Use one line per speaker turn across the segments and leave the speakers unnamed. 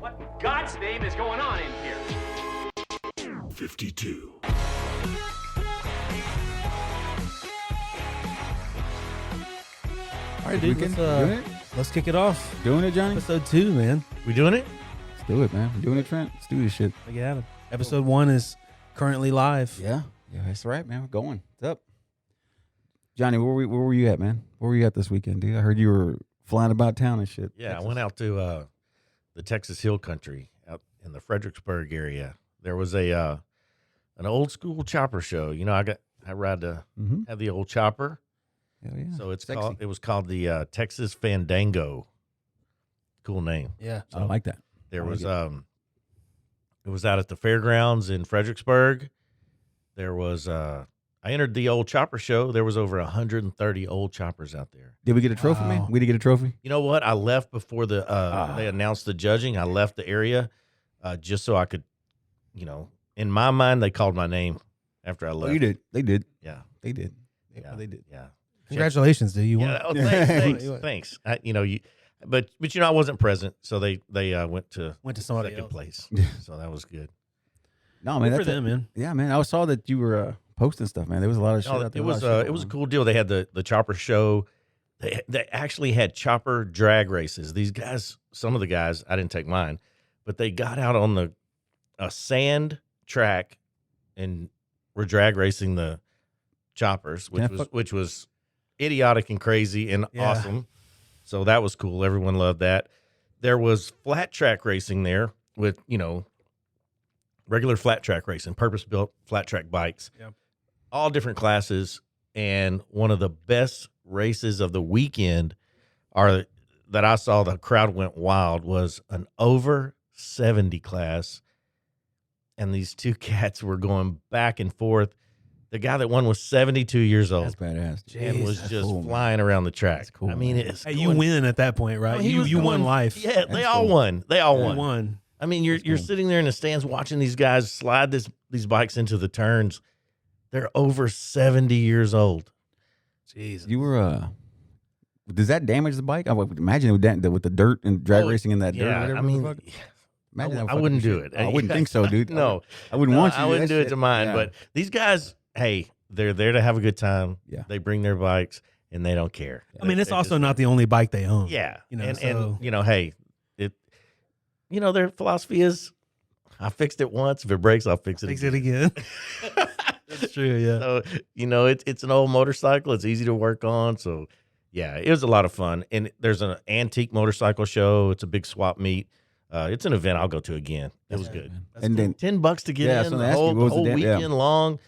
What in God's name is going on in here?
52.
All right, dude. Let's kick it off.
Doing it, Johnny?
Episode 2, man.
We doing it?
Let's do it, man. We're doing it, Trent. Let's do this shit.
Make it happen. Episode 1 is currently live.
Yeah, that's right, man. We're going. What's up? Johnny, where were you at, man? Where were you at this weekend, dude? I heard you were flying about town and shit.
Yeah,
Texas.
I went out to the Texas Hill Country out in the Fredericksburg area. There was an old school chopper show. You know, I ride to have the old chopper.
Hell yeah.
So
Sexy.
it was called the Texas Fandango. Cool name.
Yeah.
I like that.
There
I like
was
it.
It was out at the fairgrounds in Fredericksburg. There was I entered the old chopper show. There was over 130 old choppers out there.
Did we get a trophy, man?
Wow.
We did get a trophy?
You know what? I left before they announced the judging. I left the area just so I could, in my mind, they called my name after I left.
Oh, you did. They did.
Yeah.
They did.
Yeah.
They did.
Yeah.
Congratulations, dude. You won.
Yeah. Oh, thanks. But I wasn't present, so they went to
somebody
second
else.
place. So that was good.
No, man.
Good
That's
for them, man.
Yeah, man. I saw that you were posting stuff, man. There was a lot of shit
No,
out there.
it was a cool deal. They had the chopper show. They actually had chopper drag races. These guys, some of the guys, I didn't take mine, but they got out on a sand track and were drag racing the choppers, which was idiotic and crazy and awesome. So that was cool. Everyone loved that. There was flat track racing there with, regular flat track racing, purpose-built flat track bikes, all different classes. And one of the best races of the weekend that I saw the crowd went wild was an over 70 class. And these two cats were going back and forth. The guy that won was 72 years old.
That's badass.
And was
That's
just
cool,
flying around the track.
That's cool,
I mean,
man.
it's
Hey, you win at that point, right? You won life.
Yeah, they
That's
all
cool.
won. They all
You
won.
won.
I mean, you're sitting there in the stands watching these guys slide these bikes into the turns. They're over 70 years old.
Jesus.
You were does that damage the bike? I would imagine with the dirt and drag racing in that dirt.
Yeah,
Whatever
I mean,
the fuck. Imagine that
I
fucking
wouldn't do
shit.
it.
I wouldn't think so, dude.
No,
I wouldn't want you.
I wouldn't
that
do it
shit.
to mine.
Yeah.
But these guys, hey, they're there to have a good time.
Yeah.
They bring their bikes and they don't care.
I mean, it's
They
also
just-
not the only bike they own.
Yeah,
And
hey, their philosophy is, I fixed it once. If it breaks, I'll fix it.
fix it again. That's true, yeah.
So, it's an old motorcycle. It's easy to work on. So, yeah, it was a lot of fun. And there's an antique motorcycle show. It's a big swap meet. It's an event I'll go to again. It was good.
And then
$10 to get
Yeah,
in
so
the
they ask you,
whole,
what was
the whole
the
weekend
yeah.
long.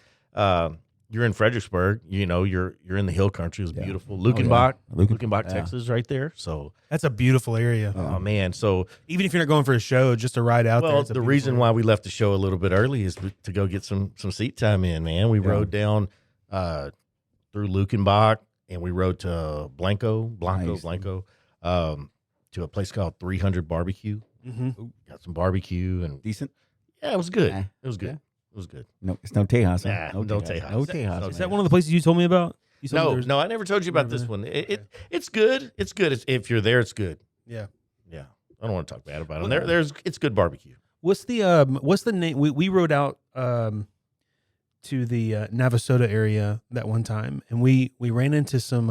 You're in Fredericksburg. You're in the hill country. It was
Yeah.
beautiful.
Oh, yeah.
Lukenbach,
Luken-
Lukenbach,
yeah.
Texas, right there. So,
That's a beautiful area.
oh man. So,
Even if you're not going for a show, just to ride out there.
well,
it's a
the
beautiful
reason
area.
why we left the show a little bit early is to go get some seat time in, man. We rode down through Lukenbach and we rode to Blanco,
Nice.
to a place called 300 Barbecue.
Mhm.
Got some barbecue and
decent.
yeah, it was good.
Yeah.
It was good.
Yeah.
It was good.
No, it's no Tejas. Huh?
Nah, no Tejas.
No Tejas.
No
Is
man.
that one of the places you told me about? You told me
No,
there's-
no, I never told you about this one. It's good. It's good. If you're there, it's good.
Yeah.
Yeah. I don't want to talk bad about them.
Well,
It's good barbecue.
What's the name? We rode out to the Navasota area that one time, and we ran into some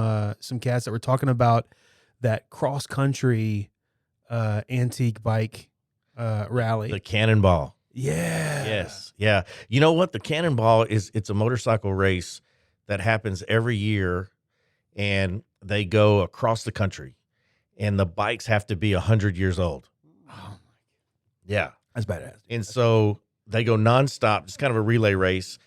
cats that were talking about that cross country antique bike rally.
The Cannonball.
Yeah.
Yes. Yeah. You know what? The Cannonball it's a motorcycle race that happens every year, and they go across the country, and the bikes have to be 100 years old. Yeah.
That's badass.
And so they go nonstop. It's kind of a relay race.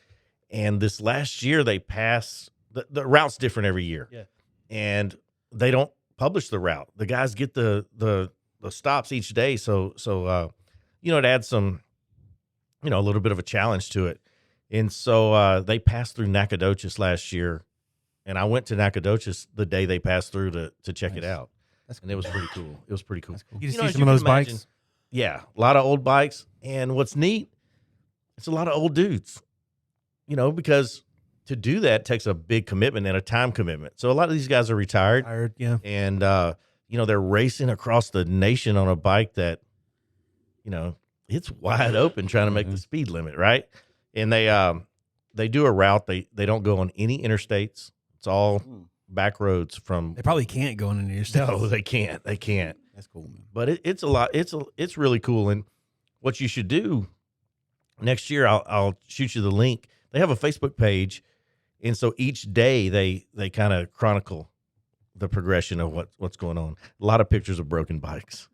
And this last year they pass the route's different every year.
Yeah.
And they don't publish the route. The guys get the stops each day. So it adds some, a little bit of a challenge to it. And so they passed through Nacogdoches last year. And I went to Nacogdoches the day they passed through to check it
Nice.
out.
That's
And it was pretty cool. It was pretty cool.
That's cool.
You just
You know,
see
as
some
you
of those
can imagine,
bikes.
Yeah, a lot of old bikes. And what's neat, it's a lot of old dudes, because to do that takes a big commitment and a time commitment. So a lot of these guys are retired
Tired, yeah.
and, they're racing across the nation on a bike that it's wide open trying to make the speed limit, right? And they do a route. They don't go on any interstates. It's all back roads from.
They probably can't go in any states.
No, they can't. They can't.
That's cool, man.
But it's a lot. It's really cool. And what you should do next year, I'll shoot you the link. They have a Facebook page, and so each day they kind of chronicle the progression of what's going on. A lot of pictures of broken bikes.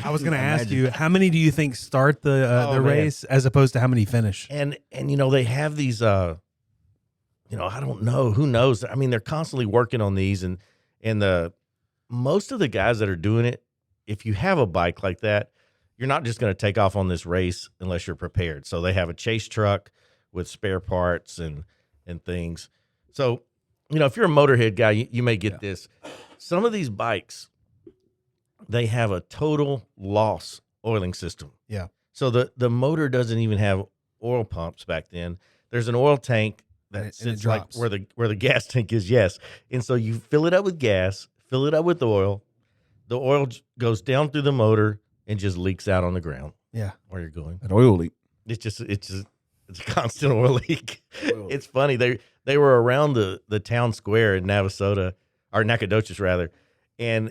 I was going to ask you, how many do you think start the
man.
race as opposed to how many finish?
And they have these I don't know, who knows. I mean, they're constantly working on these, and the most of the guys that are doing it, if you have a bike like that, you're not just going to take off on this race unless you're prepared. So they have a chase truck with spare parts and things. So, if you're a motorhead guy, you may get this. Some of these bikes, they have a total loss oiling system.
Yeah.
So the motor doesn't even have oil pumps back then. There's an oil tank that sits like where the gas tank is, yes. And so you fill it up with gas, fill it up with oil. The oil goes down through the motor and just leaks out on the ground.
Yeah.
Where you're going.
An oil leak.
It's a constant oil leak. It's funny. They were around the town square in Navasota, or Nacogdoches rather, and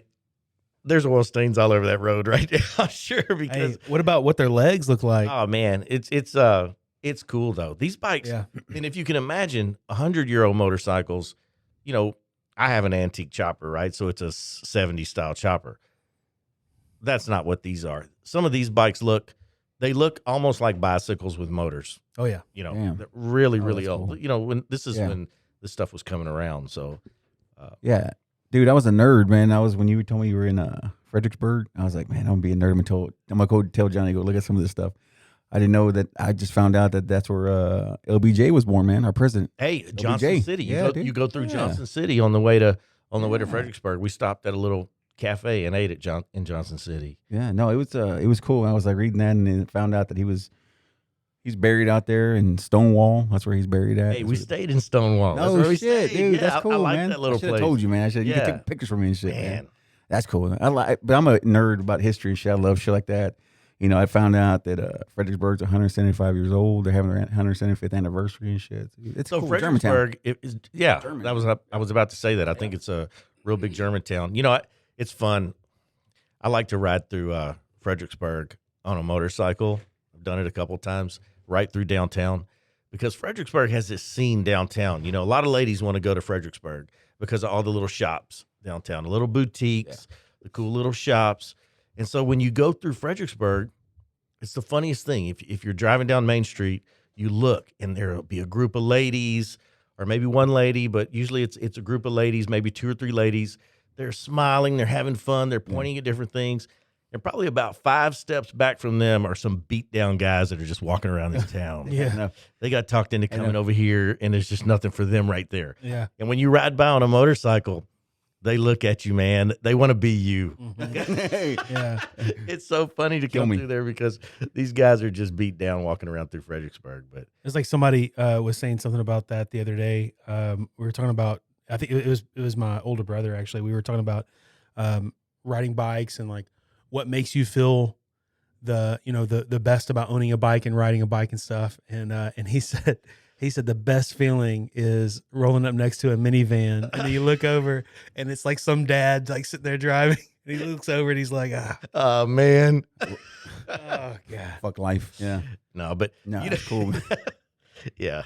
there's oil stains all over that road right now. Sure, because
what about what their legs look like?
Oh man, it's cool though. These bikes, and if you can imagine 100-year-old motorcycles, I have an antique chopper, right? So it's a 70s style chopper. That's not what these are. Some of these bikes look almost like bicycles with motors.
Oh yeah.
They're really, really old.
Cool.
When this is when this stuff was coming around. So
yeah. Dude, I was a nerd, man. When you told me you were in Fredericksburg, I was like, man, I'm gonna be a nerd. I'm gonna go tell Johnny, go look at some of this stuff. I didn't know that. I just found out that that's where LBJ was born, man. Our president.
Hey, Johnson
LBJ.
City.
You
go through Johnson City on the way to Fredericksburg. We stopped at a little cafe and ate in Johnson City.
Yeah, no, it was cool. I was like reading that and found out that he's buried out there in Stonewall. That's where he's buried at.
Hey, we stayed in Stonewall.
No
That's where
shit,
we
dude.
Yeah,
that's cool,
I like
man.
that little
I should have
place.
told you, man. You could take pictures for me and shit, man. That's cool. But I'm a nerd about history and shit. I love shit like that. I found out that Fredericksburg's 175 years old. They're having their 175th anniversary and shit. It's
so
cool.
Fredericksburg is
German.
I was about to say that. I think it's a real big Germantown. It's fun. I like to ride through Fredericksburg on a motorcycle. I've done it a couple times, right through downtown, because Fredericksburg has this scene downtown. A lot of ladies want to go to Fredericksburg because of all the little shops downtown, the little boutiques, the cool little shops. And so when you go through Fredericksburg, it's the funniest thing. If you're driving down Main Street, you look and there'll be a group of ladies, or maybe one lady, but usually it's a group of ladies, maybe 2 or 3 ladies. They're smiling, they're having fun, they're pointing at different things. And probably about 5 steps back from them are some beat down guys that are just walking around this town. They got talked into coming over here, and there's just nothing for them right there.
Yeah.
And when you ride by on a motorcycle, they look at you, man. They want to be you.
Yeah.
It's so funny to come through there because these guys are just beat down walking around through Fredericksburg. But
it's like somebody was saying something about that the other day. We were talking about, I think it was my older brother, actually. We were talking about riding bikes and like what makes you feel the best about owning a bike and riding a bike and stuff. And he said the best feeling is rolling up next to a minivan and you look over and it's like some dad like sitting there driving and he looks over and he's like,
oh man.
Oh God.
Fuck life. Yeah.
No, but
it's cool.
Yeah.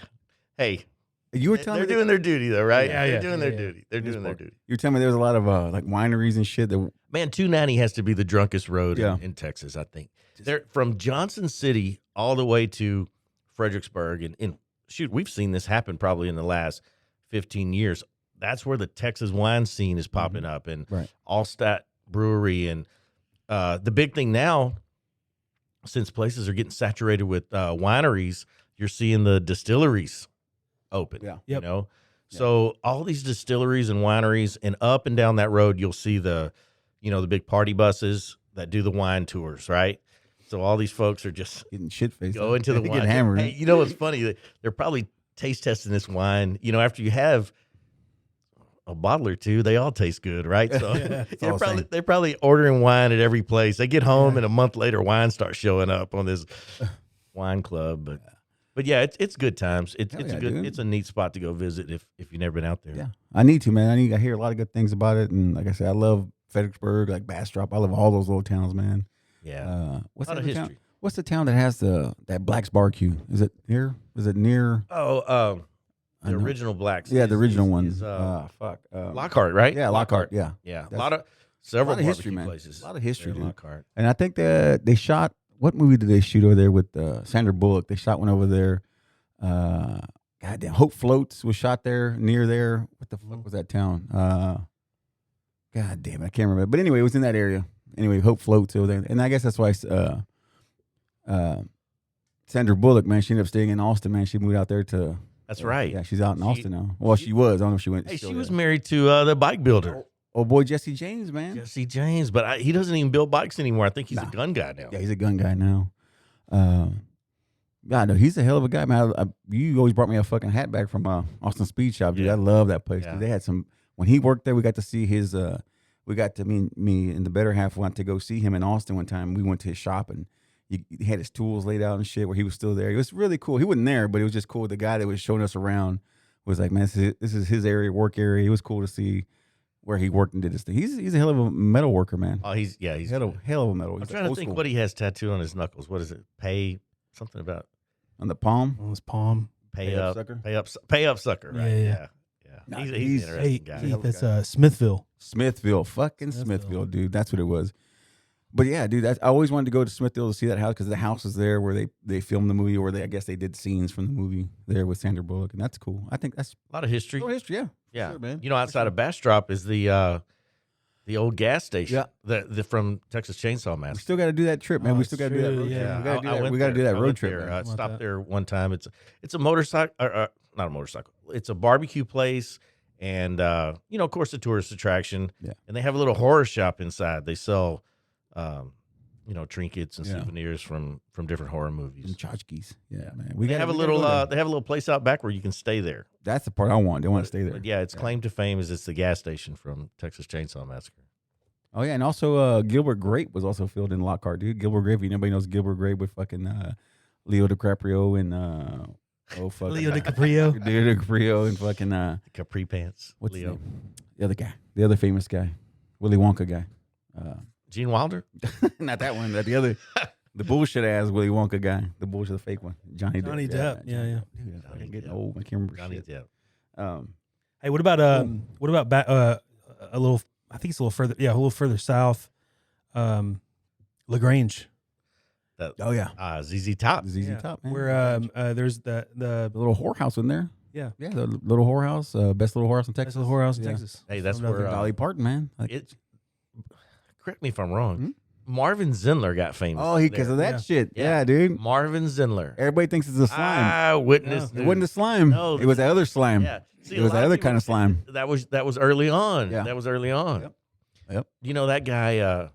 Hey,
you were telling
they're
me
doing their duty though, right?
Yeah,
They're doing their duty. They're doing their duty.
You were telling me there's a lot of like wineries and shit that.
Man, 290 has to be the drunkest road
Yeah.
in Texas, I think. They're from Johnson City all the way to Fredericksburg. And shoot, we've seen this happen probably in the last 15 years. That's where the Texas wine scene is popping up, and Allstat Brewery. And the big thing now, since places are getting saturated with wineries, you're seeing the distilleries open.
Yeah.
Yep.
So all these distilleries and wineries, and up and down that road, you'll see the big party buses that do the wine tours, right? So all these folks are just
getting shit faced.
going to the wine.
Getting hammered.
Hey, what's funny? They're probably taste testing this wine. After you have a bottle or two, they all taste good, right? So
all the same.
they're probably ordering wine at every place. They get home and a month later, wine starts showing up on this wine club. But yeah, it's good times. It's
Hell
a
yeah,
good
dude.
it's a neat spot to go visit if you've never been out there.
Yeah, I need to, man. I hear a lot of good things about it, and like I said, I love Fredericksburg, like Bastrop. I love all those little towns, man.
Yeah.
What's
A lot
that
of
other town?
history.
What's the town that has that Black's barbecue? Is it near? Is it near?
Oh,
I
the
know.
original Blacks.
Yeah, the original one.
is,
Lockhart.
right?
Yeah, Lockhart. Yeah,
Yeah,
That's-
several
lot of history,
barbecue
man.
places.
A lot of history,
there in
dude.
Lockhart.
And I think they shot. What movie did they shoot over there with Sandra Bullock? They shot one over there. Goddamn, Hope Floats was shot there near there. What the fuck was that town? God damn it, I can't remember. But anyway, it was in that area. Anyway, Hope Floats over there, and I guess that's why Sandra Bullock, man, she ended up staying in Austin, man. She moved out there to.
That's right.
Yeah, she's out in Austin now. Well, she was. I don't know if she went.
Hey,
still
she was
there.
married to the bike builder,
Oh boy, Jesse James, man.
Jesse James, but he doesn't even build bikes anymore. I think he's
Nah.
a gun guy now.
Yeah, he's a gun guy now. Yeah, no, he's a hell of a guy, man. You always brought me a fucking hat back from Austin Speed Shop, dude.
Yeah.
I love that place.
Yeah.
Dude. They had some when he worked there. We got to see his. We got to me and the better half went to go see him in Austin one time. We went to his shop and he had his tools laid out and shit where he was still there. It was really cool. He wasn't there, but it was just cool. The guy that was showing us around was like, man, this is his area, work area. It was cool to see where he worked and did his thing. He's a hell of a metal worker, man.
Oh, he's
Hell of a metal.
I'm
He's
trying to
old
think
school.
what he has tattooed on his knuckles. What is it? Pay something about
On the palm.
On his palm.
pay up,
sucker.
pay up, sucker. Right?
Yeah.
Yeah.
Nah,
He's
he's-
an
Hey,
interesting guy.
Heath, that's Smithville.
Smithville, fucking
Smithville.
Smithville, dude. That's what it was. But yeah, dude, I always wanted to go to Smithville to see that house because the house is there where they filmed the movie, or I guess they did scenes from the movie there with Sandra Bullock, and that's cool. I think that's
A lot of history.
history, yeah.
Yeah,
Sure, man.
You know, outside of Bastrop is the old gas station.
Yeah.
the from Texas Chainsaw
We
Massacre.
still got to do that trip, man.
Oh,
we still got to do that
true,
road trip.
yeah.
We got to do
I
that.
went
We got to do
there.
that
I
road
went
trip.
there.
man.
I
How about
stopped
that?
there one time. It's a motorcycle, not a motorcycle. It's a barbecue place, and of course, a tourist attraction.
Yeah.
And they have a little horror shop inside. They sell, trinkets and
Yeah.
souvenirs from different horror movies.
And tchotchkes. Yeah, man.
They
gotta-
have a
we gotta
little.
go there.
They have a little place out back where you can stay there.
That's the part I want. They want to stay there.
But yeah, its claim to fame is it's the gas station from Texas Chainsaw Massacre.
Oh yeah, and also Gilbert Grape was also filmed in Lockhart, dude. Gilbert Grape, anybody knows Gilbert Grape with fucking Leo DiCaprio and
Leo DiCaprio.
Leo DiCaprio and fucking
The capri pants.
what's
Leo.
his name? The other guy, the other famous guy, Willy Wonka guy.
Gene Wilder.
Not that one, but the other, the bullshit ass Willy Wonka guy, the bullshit, the fake one, Johnny
Johnny Depp. Yeah, yeah.
Dude, I'm
Johnny
getting
Depp.
old. I can't remember
Johnny
shit.
Depp.
Hey, what about a little? I think it's a little further. Yeah, a little further south. Lagrange,
Oh yeah,
ZZ Top.
ZZ
yeah,
Top, man.
where there's the
the little whorehouse in there.
yeah,
Yeah, the little whorehouse, best little whorehouse in Texas.
Texas whorehouse in
Yeah.
Texas.
Hey, that's
Another
where
Dolly Parton, man. Like,
it. Correct me if I'm wrong.
Hmm?
Marvin Zindler got famous.
oh, because
there.
of that
Yeah.
shit.
Yeah.
Yeah, dude.
Marvin Zindler.
Everybody thinks it's a slime.
I witnessed.
It wasn't the slime.
No,
it was the other slime.
Yeah. See,
It
a
was
lot
the other
people-
kind of slime.
That was early on.
Yeah.
That was early on.
Yep. Yep.
You know that guy.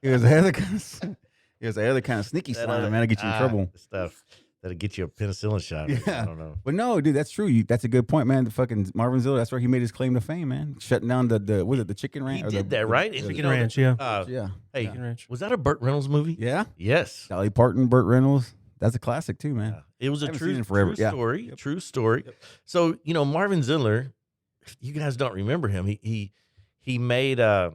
It was the other kind of. It was the other kind of sneaky
that
slime,
other-
man. To get you in trouble.
Stuff that'll get you a penicillin shot.
Yeah.
I don't know.
But no, dude, that's true. That's a good point, man. The fucking Marvin Zilla. That's where he made his claim to fame, man. Shutting down the was it the chicken ranch?
He
or
did
the,
that, right?
the-
And
Chicken
you know,
Ranch, yeah.
yeah.
Hey,
Chicken Ranch.
was that a Burt Reynolds movie?
Yeah.
Yes.
Dolly Parton, Burt Reynolds. That's a classic too, man.
Yeah. It was a
Haven't
true,
seen it forever.
true
Yeah.
story.
Yep.
True story. So Marvin Zindler, you guys don't remember him. He made a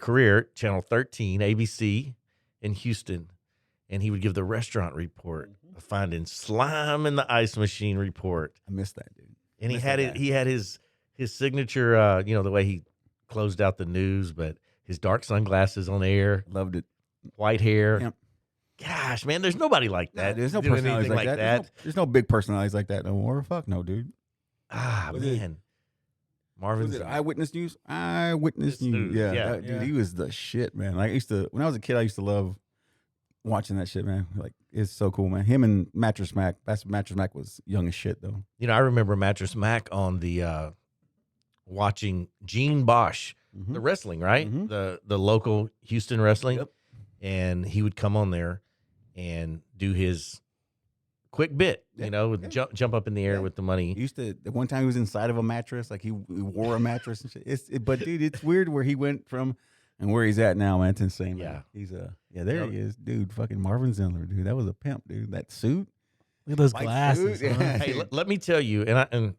career at Channel 13, ABC in Houston, and he would give the restaurant report, finding slime in the ice machine report,
I missed that, dude.
and he
Miss
had
that
it.
guy.
He had his signature. The way he closed out the news, but his dark sunglasses on air,
Loved it.
white hair.
Yep.
Gosh, man, there's nobody like that.
There's no
doing
personalities
anything
like that. There's no big personalities like that no more. Fuck no, dude. Was it-
Man. Marvin
Was it
Zindler.
Eyewitness News? Eyewitness
News,
News. Yeah,
yeah.
dude,
Yeah.
he was the shit, man. Like when I was a kid, I used to love watching that shit, man. Like it's so cool, man. Him and Mattress Mac. Mattress Mac was young as shit though.
I remember Mattress Mac on the watching Gene Bosch,
Mhm.
the wrestling, right?
Mhm.
The local Houston wrestling.
Yep.
And he would come on there and do his quick bit,
Yeah.
jump up in the air
Yeah.
with the money.
He used to. The one time he was inside of a mattress, like he wore a mattress and shit. But dude, it's weird where he went from and where he's at now, man. It's insane. Man.
Yeah.
He's there he is, dude. Fucking Marvin Zindler, dude. That was a pimp, dude. That suit.
Look at those
White
glasses.
suit,
huh?
yeah.
Hey, let me tell you, and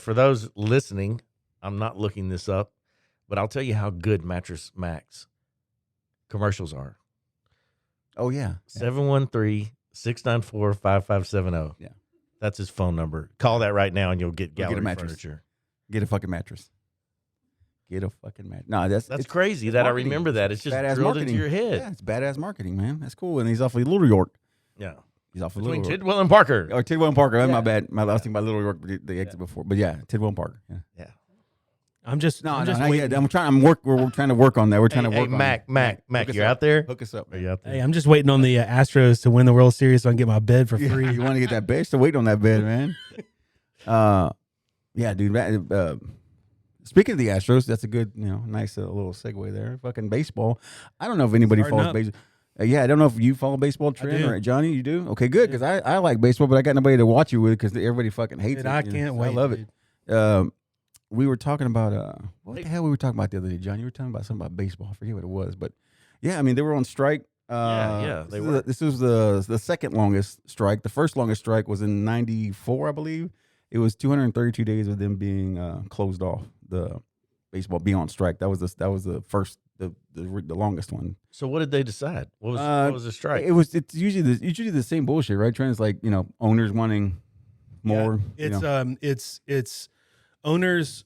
for those listening, I'm not looking this up, but I'll tell you how good Mattress Max commercials are.
Oh yeah.
713-694-5570.
Yeah.
That's his phone number. Call that right now and you'll get
Go get a
gallery
mattress.
furniture.
Get a fucking mattress. Get a fucking mattress. No, that's
That's
it's
crazy
it's
that
marketing.
I remember that. It's just
badass
drilled
marketing.
into your head.
Yeah, it's badass marketing, man. That's cool. And he's off of Little York.
Yeah.
He's off of
Between
Little York.
Tidwell and Parker.
Or Tidwell and Parker.
Yeah.
My bad. I was thinking about Little York, the exit before. But yeah, Tidwell and Parker. Yeah.
Yeah.
I'm just
Not
waiting.
yet. We're trying to work on that. We're trying to work on
Mac,
Hook us
you're
up.
out there?
Hook us up.
Are you out there?
Hey, I'm just waiting on the Astros to win the World Series so I can get my bed for free.
You want to get that bed? Still waiting on that bed, man. Yeah, dude. Speaking of the Astros, that's a good, nice little segue there. Fucking baseball. I don't know if anybody
Starting
follows
up.
baseball. Yeah, I don't know if you follow baseball, Trent,
do.
or Johnny. You do? Okay, good. Because I like baseball, but I got nobody to watch you with because everybody fucking hates
Dude,
it.
I
you know,
can't
so
wait.
I love
dude.
it. We were talking about what the hell we were talking about the other day, John? You were talking about something about baseball. I forget what it was, but yeah, I mean they were on strike.
They were.
This was the second longest strike. The first longest strike was in '94, I believe. It was 232 days of them being closed off. The baseball being on strike. That was the first the longest one.
So what did they decide? What was the strike?
It's usually the same bullshit, right? Trent, it's like owners wanting more.
It's owners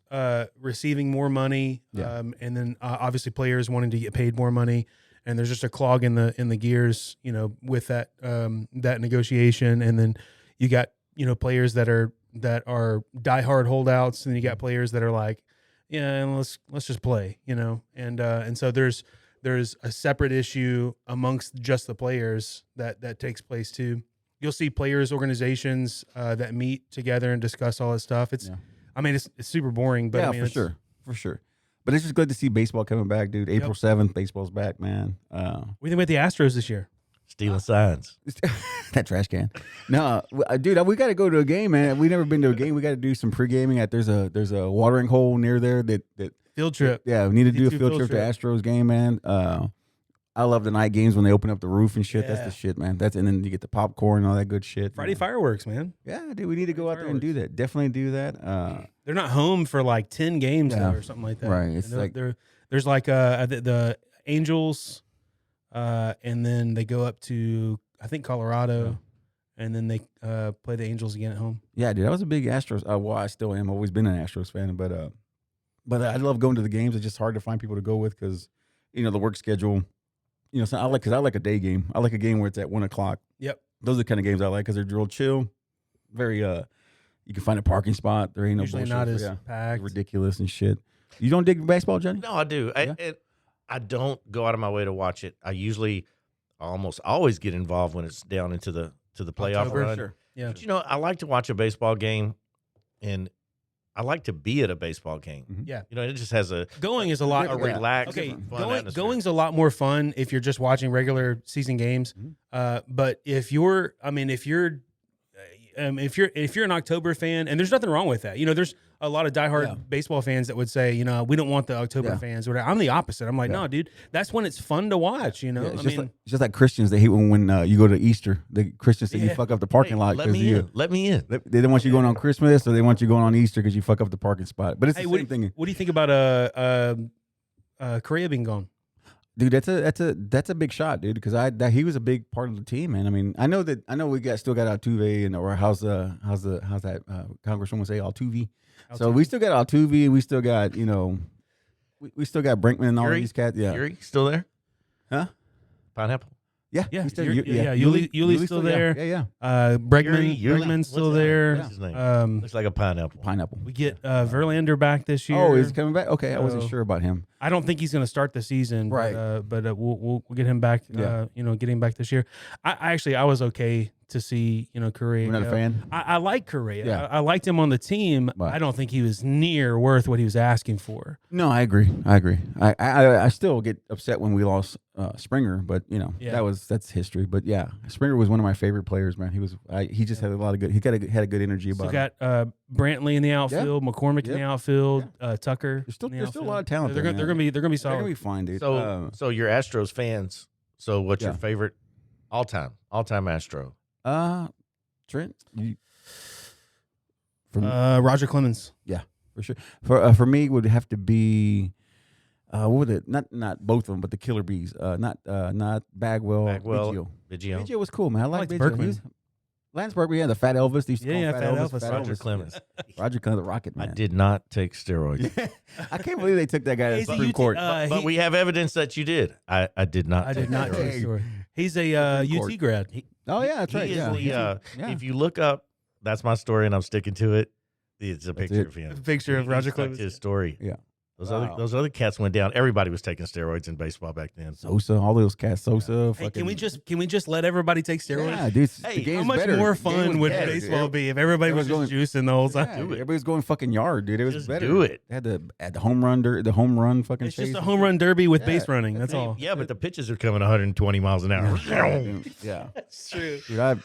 receiving more money,
Yeah.
and then obviously players wanting to get paid more money, and there's just a clog in the gears, with that negotiation, and then you got players that are diehard holdouts, and you got players that are like, yeah, let's just play, and so there's a separate issue amongst just the players that takes place too. You'll see players organizations that meet together and discuss all this stuff. It's
Yeah.
I mean, it's super boring, but
yeah,
I mean,
for sure. But it's just good to see baseball coming back, dude. April 7th, baseball's back, man.
What do you think about the Astros this year?
Stealing signs.
That trash can. No, dude, we got to go to a game, man. We never been to a game. We got to do some pre-gaming. There's a watering hole near there that
Field trip.
yeah, we need to do a
D2
field trip to Astros game, man. I love the night games when they open up the roof and shit. That's
Yeah.
the shit, man. And then you get the popcorn and all that good shit.
Friday fireworks, man.
Yeah, dude, we need to go out there and do that. Definitely do that.
They're not home for like 10 games
Yeah.
though, or something like that.
Right, it's
And
like-
there's like the Angels, and then they go up to I think Colorado, and then they play the Angels again at home.
Yeah, dude, I was a big Astros. Well, I still am. Always been an Astros fan, but I love going to the games. It's just hard to find people to go with because the work schedule. So I like a day game. I like a game where it's at 1:00.
Yep.
Those are the kind of games I like because they're real chill. Very you can find a parking spot. There ain't no
Usually
bullshit.
not as
Yeah,
packed.
ridiculous and shit. You don't dig baseball, Johnny?
No, I do.
Yeah?
I don't go out of my way to watch it. I usually almost always get involved when it's down into the playoff
October,
run.
Sure.
Yeah.
But I like to watch a baseball game, and I like to be at a baseball game.
Mhm.
Yeah.
It just has a
Going is a lot.
a
Yeah.
relaxed,
Okay,
fun atmosphere.
going's a lot more fun if you're just watching regular season games.
Mhm.
But if you're an October fan, and there's nothing wrong with that. There's a lot of diehard
Yeah.
baseball fans that would say, we don't want the October
Yeah.
fans. Or whatever. I'm the opposite. I'm like,
Yeah.
no, dude, that's when it's fun to watch.
Yeah,
I mean,
it's just like Christians. They hate when you go to Easter. The Christians say you
Yeah.
fuck up the parking
Hey,
lot
let
because
me in. Let me in.
they don't want you going on Christmas, or they want you going on Easter because you fuck up the parking spot. But it's
hey,
the
what
same
do,
thing,
what do you think about Correa being gone?
dude. That's a big shot, dude. Because he was a big part of the team, man. I mean, I know we still got Altuve and or how's that Congresswoman say Altuve. So we still got Altuve, and we still got we still got Brinkman and all of
Yuri?
these cats. Yeah,
Yuri still there?
Huh?
Pineapple.
Yeah,
Yeah,
he's still,
Yuli's still there.
Yeah.
Bregman's
What's
still
his name?
there.
What's his name? Looks like a pineapple.
Pineapple.
We get Verlander back this year.
Oh, he's coming back. Okay, I wasn't
So-
sure about him.
I don't think he's going to start the season,
Right.
But we'll get him back.
Yeah.
Get him back this year. I was okay to see Correa.
You're not a
go.
fan?
I like Correa.
Yeah.
I liked him on the team.
Right.
I don't think he was near worth what he was asking for.
No, I agree. I still get upset when we lost Springer, but
Yeah.
that's history. But yeah, Springer was one of my favorite players, man. He just had a lot of good. He had a good energy about
Still
him.
got Brantley in the outfield, McCormick in
Yep.
the outfield, Tucker.
There's still
in the
there's still a lot of
outfield.
talent.
They're
there,
gonna
man.
be
They're gonna
solid.
be fine, dude.
So you're Astros fans. So what's your
Yeah.
favorite all time Astro?
Trent,
Roger Clemens.
for sure. For me, it would have to be what was it? Not both of them, but the Killer Bees. Not Bagwell. Biggio.
Biggio.
Biggio was cool, man. I like
liked
Biggio.
Berkman.
Lance Berkman, yeah, the Fat Elvis. They used to call him
Fat Elvis.
Fat
Roger Clemens.
Roger Clemens, the Rocket
I
Man.
did not take steroids.
I can't believe they took that guy to the
Casey,
Supreme
you
Court.
But we have evidence that you did. I did not.
I
take
did not.
steroids.
Take story. He's a
Supreme Court.
UT grad.
Oh yeah, that's right.
He is
Yeah.
the,
Yeah.
If you look up, that's my story, and I'm sticking to it. It's a
That's
picture
it.
of him.
A picture of
He
Roger
stuck
Clemens.
to his story.
Yeah.
Those other cats went down. Everybody was taking steroids in baseball back then.
Sosa, all those cats. Sosa.
Hey, can we just let everybody take steroids?
Yeah, dude.
Hey,
the game's
How much
better.
more
The game
fun
was
would
better,
baseball
dude.
be if everybody was just
Everyone's
juicing the whole
Yeah,
time?
Do it.
everybody was going fucking yard, dude. It was
Just
better.
do it.
They had the home run, fucking.
It's just
chase
a
and
home
shit.
run derby with
Yeah,
base running. That's
Hey,
all.
Yeah, but the pitches are coming 120 miles an hour.
Yeah,
That's true.
dude, I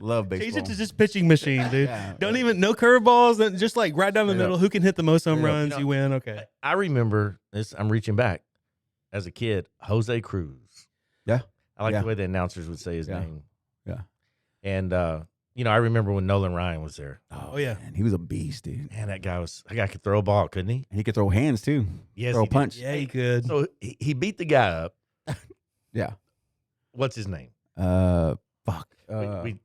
love baseball.
Change it to just pitching machine, dude.
Yeah.
Don't even no curveballs. Just like right down the
Straight up.
middle. Who can hit the most home
Straight up.
runs? You win. Okay.
I remember this. I'm reaching back. As a kid, Jose Cruz.
Yeah.
I like
Yeah.
the way the announcers would say his
Yeah.
name.
Yeah.
And I remember when Nolan Ryan was there.
Oh, yeah.
Man, he was a beast, dude.
Man, that guy could throw a ball, couldn't he?
And he could throw hands too.
Yes,
throw
he
a
did.
punch.
Yeah, you could.
So he beat the guy up.
Yeah.
What's his name?
Fuck.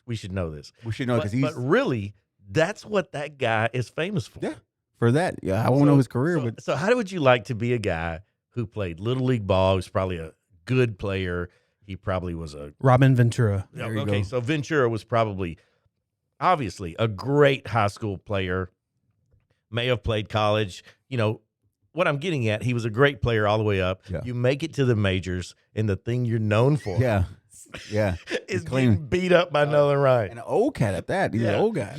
We should know this.
We should know because
But really, that's what that guy is famous for.
Yeah. For that, yeah, I won't know his career, but
So how would you like to be a guy who played Little League ball, who's probably a good player? He probably was a
Robin Ventura.
There you
okay.
go.
So Ventura was probably, obviously, a great high school player. May have played college. What I'm getting at, he was a great player all the way up.
Yeah.
You make it to the majors, and the thing you're known for,
yeah, yeah,
is
clean.
getting beat up by Nolan Ryan.
and an old cat at that. He's an old guy.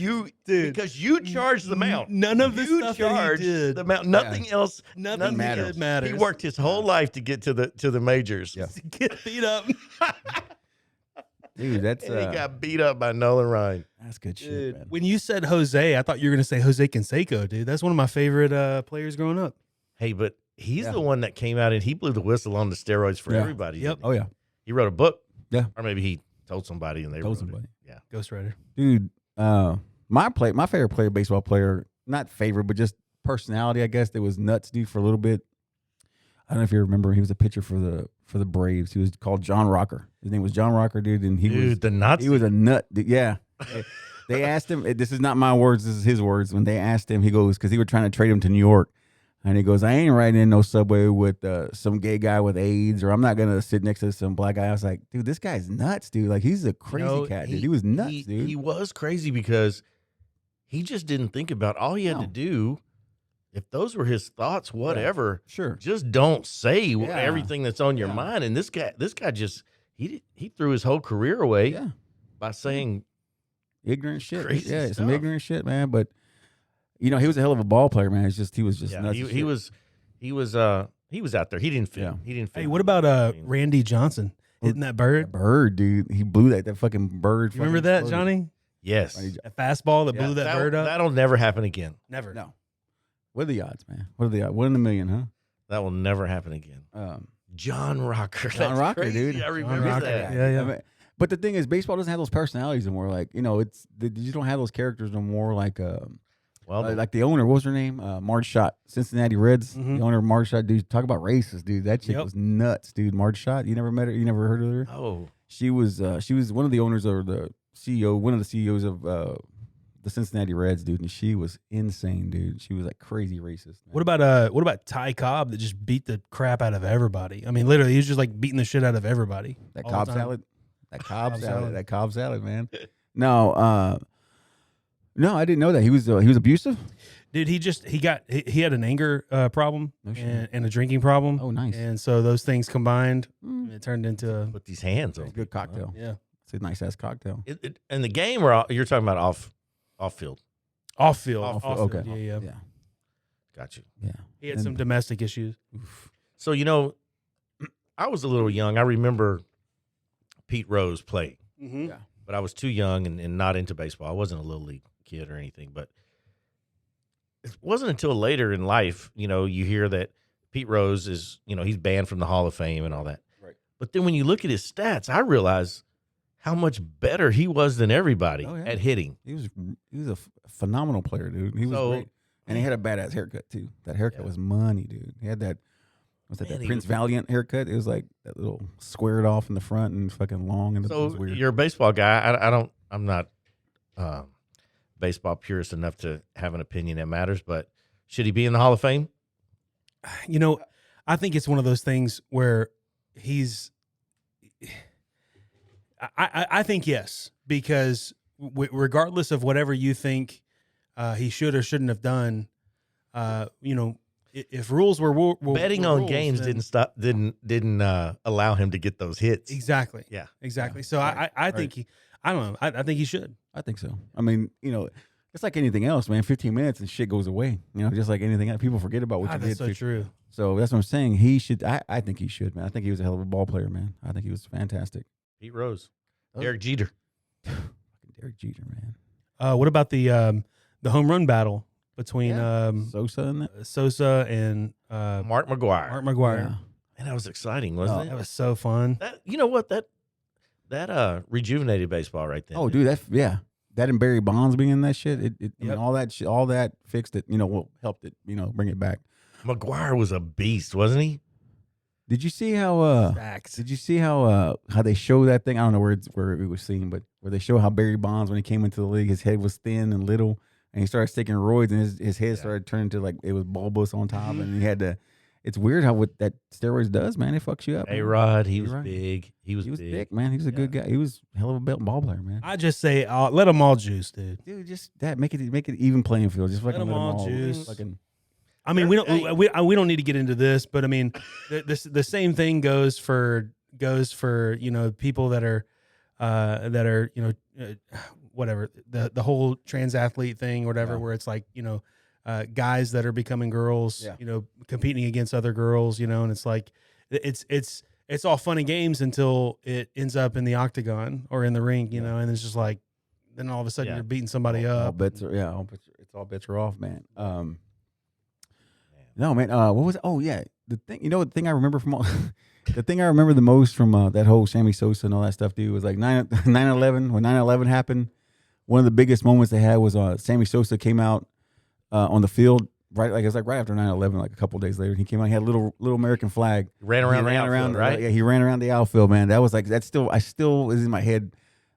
Because you charged the mount.
None of the
You
stuff that he
charged
did.
the mount. Nothing else.
Nothing
matters.
good matters.
He worked his whole life to get to the majors.
Yeah.
Get beat up.
Dude, that's
And he got beat up by Nolan Ryan.
that's good shit,
Dude,
man.
when you said Jose, I thought you were going to say Jose Canseco, dude. That's one of my favorite players growing up.
Hey, but he's
Yeah.
the one that came out and he blew the whistle on the steroids for
Yeah.
everybody.
Yep.
didn't
Oh yeah,
He wrote a book.
Yeah.
Or maybe he told somebody and they
Told
wrote
somebody.
it. Yeah.
Ghost Rider.
dude. My favorite player, baseball player, not favorite, but just personality, I guess. That was nuts, dude, for a little bit. I don't know if you remember. He was a pitcher for the Braves. He was called John Rocker. His name was John Rocker, dude, and
The Nazi.
he was a nut. Dude. Yeah. They asked him. This is not my words. This is his words. When they asked him, he goes, because he were trying to trade him to New York. And he goes, I ain't riding in no subway with some gay guy with AIDS, or I'm not gonna sit next to some black guy. I was like, dude, this guy's nuts, dude. Like he's a crazy cat, dude. He was nuts, dude.
He was crazy because he just didn't think about all he had to
No.
do. If those were his thoughts, whatever,
Sure.
just don't say
Yeah.
everything that's on your
Yeah.
mind. And this guy just he threw his whole career away
Yeah.
by saying
Ignorant shit.
Crazy
Yeah, some
stuff.
ignorant shit, man. But he was a hell of a ball player, man. It's just he was just
yeah,
nuts.
he,
as
he
shit.
was out there. He didn't fit.
Yeah.
He didn't fit.
Hey, what about Randy Johnson hitting that bird?
That bird, dude. He blew that fucking bird.
You remember
fucking
that,
exploded.
Johnny?
Yes.
A fastball that
Yeah,
blew that bird up?
That'll never happen again.
Never.
No. What are the odds, man? What are the odds? 1 in a million, huh?
That will never happen again. John Rocker.
John
That's
Rocker,
crazy.
dude.
I
John
remember
Rocker.
that.
Yeah, yeah.
I mean, but the thing is, baseball doesn't have those personalities anymore. Like, you don't have those characters no more. Like,
Well,
like the owner, what was her name? Marge Schott, Cincinnati Reds.
Mhm.
The owner, Marge Schott, dude. Talk about racist, dude. That chick
Yep.
was nuts, dude. Marge Schott. You never met her? You never heard of her?
oh,
She was one of the owners or the CEO, one of the CEOs of the Cincinnati Reds, dude. And she was insane, dude. She was like crazy racist. man.
What about Ty Cobb that just beat the crap out of everybody? I mean, literally, he was just like beating the shit out of everybody.
that
all the
Cobb
time.
salad? That Cobb
Cobb
salad?
salad.
That Cobb salad, man. No, no, I didn't know that he was abusive.
Dude, he had an anger problem
No shit.
and a drinking problem.
Oh, nice.
And so those things combined,
Mm.
it turned into
put these hands on.
Good cocktail.
yeah.
It's a nice ass cocktail.
And the game, or you're talking about off field?
Off field.
Okay.
Yeah.
Yeah.
Got you.
Yeah.
He had some domestic issues.
So I was a little young. I remember Pete Rose playing,
Mm-hmm.
Yeah.
but I was too young and not into baseball. I wasn't a little league kid or anything, but it wasn't until later in life, you hear that Pete Rose is, he's banned from the Hall of Fame and all that.
Right.
But then when you look at his stats, I realize how much better he was than everybody at hitting.
He was a phenomenal player, dude. He was great. And he had a badass haircut too. That haircut was money, dude. He had that Prince Valiant haircut. It was like that little squared off in the front and fucking long, and it was weird.
You're a baseball guy. I'm not baseball purist enough to have an opinion that matters, but should he be in the Hall of Fame?
I think it's one of those things where he's I think yes, because regardless of whatever you think he should or shouldn't have done, if rules were
betting
were
on
rules,
games
then
didn't allow him to get those hits.
Exactly.
Yeah.
Exactly.
Yeah.
So
Right.
I think I don't know. I think he should.
I think so. I mean, it's like anything else, man. 15 minutes and shit goes away. Just like anything else. People forget about what you
That's
did.
so true.
So that's what I'm saying. He should. I think he should, man. I think he was a hell of a ball player, man. I think he was fantastic.
Pete Rose,
Oh.
Derek Jeter.
Fucking Derek Jeter, man.
What about the home run battle between
Sosa and that.
Sosa and
Mark McGuire.
Mark McGuire?
Yeah.
Man, that was exciting, wasn't
That
it?
was so fun.
That you know what that rejuvenated baseball right there.
Oh, dude, that and Barry Bonds being in that shit. I mean,
Yep.
all that fixed it. Helped it. Bring it back.
McGuire was a beast, wasn't he?
Did you see how?
Facts.
Did you see how they show that thing? I don't know where it was seen, but where they show how Barry Bonds, when he came into the league, his head was thin and little, and he started taking roids, and his head started turning to like it was bulbous on top, and he had to. It's weird how what that steroids does, man. It fucks you up.
A-Rod, he was
A-Rod.
big. He was
He was
big.
thick, man. He was a good guy. He was a hell of a ball player, man.
I just say let them all juice, dude.
Dude, just that make it even playing field. Just fucking
Let 'em all
juice.
juice.
Fucking
I mean, we don't need to get into this, but I mean, the same thing goes for people that are whatever the whole trans athlete thing or whatever,
Yeah.
where it's like guys that are becoming girls,
Yeah.
competing against other girls, and it's like it's all fun and games until it ends up in the octagon or in the ring, and it's just like then all of a sudden
Yeah.
you're beating somebody
all
up.
bets are all bets are off, man. No, man. What was? Oh, yeah. The thing I remember from all, the thing I remember the most from that whole Sammy Sosa and all that stuff, dude, was like 9/11. When 9/11 happened, one of the biggest moments they had was Sammy Sosa came out on the field right after 9/11, like a couple of days later. He came out. He had a little American flag.
Ran around the outfield, right?
Yeah, he ran around the outfield, man. That was like I still is in my head.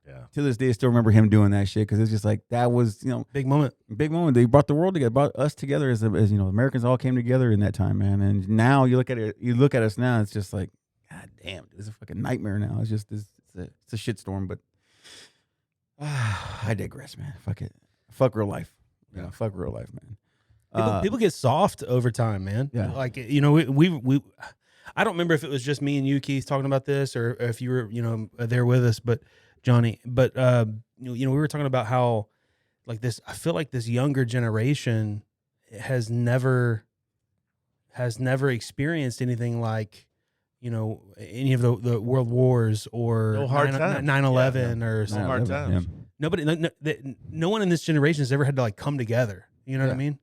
Yeah.
To this day, I still remember him doing that shit because it's just like that was
Big moment.
big moment. They brought the world together, brought us together as Americans all came together in that time, man. And now you look at us now, it's just like, God damn, it's a fucking nightmare now. It's just it's a shitstorm. But I digress, man. Fuck it. Fuck real life. Yeah, fuck real life, man.
People get soft over time, man.
Yeah.
Like we I don't remember if it was just me and you, Keith, talking about this, or if you were there with us, but Johnny. But we were talking about how like this. I feel like this younger generation has never experienced anything like any of the world wars or
No hard times.
9/11 or
No
something.
hard times.
Nobody, no one in this generation has ever had to like come together. You know what I mean?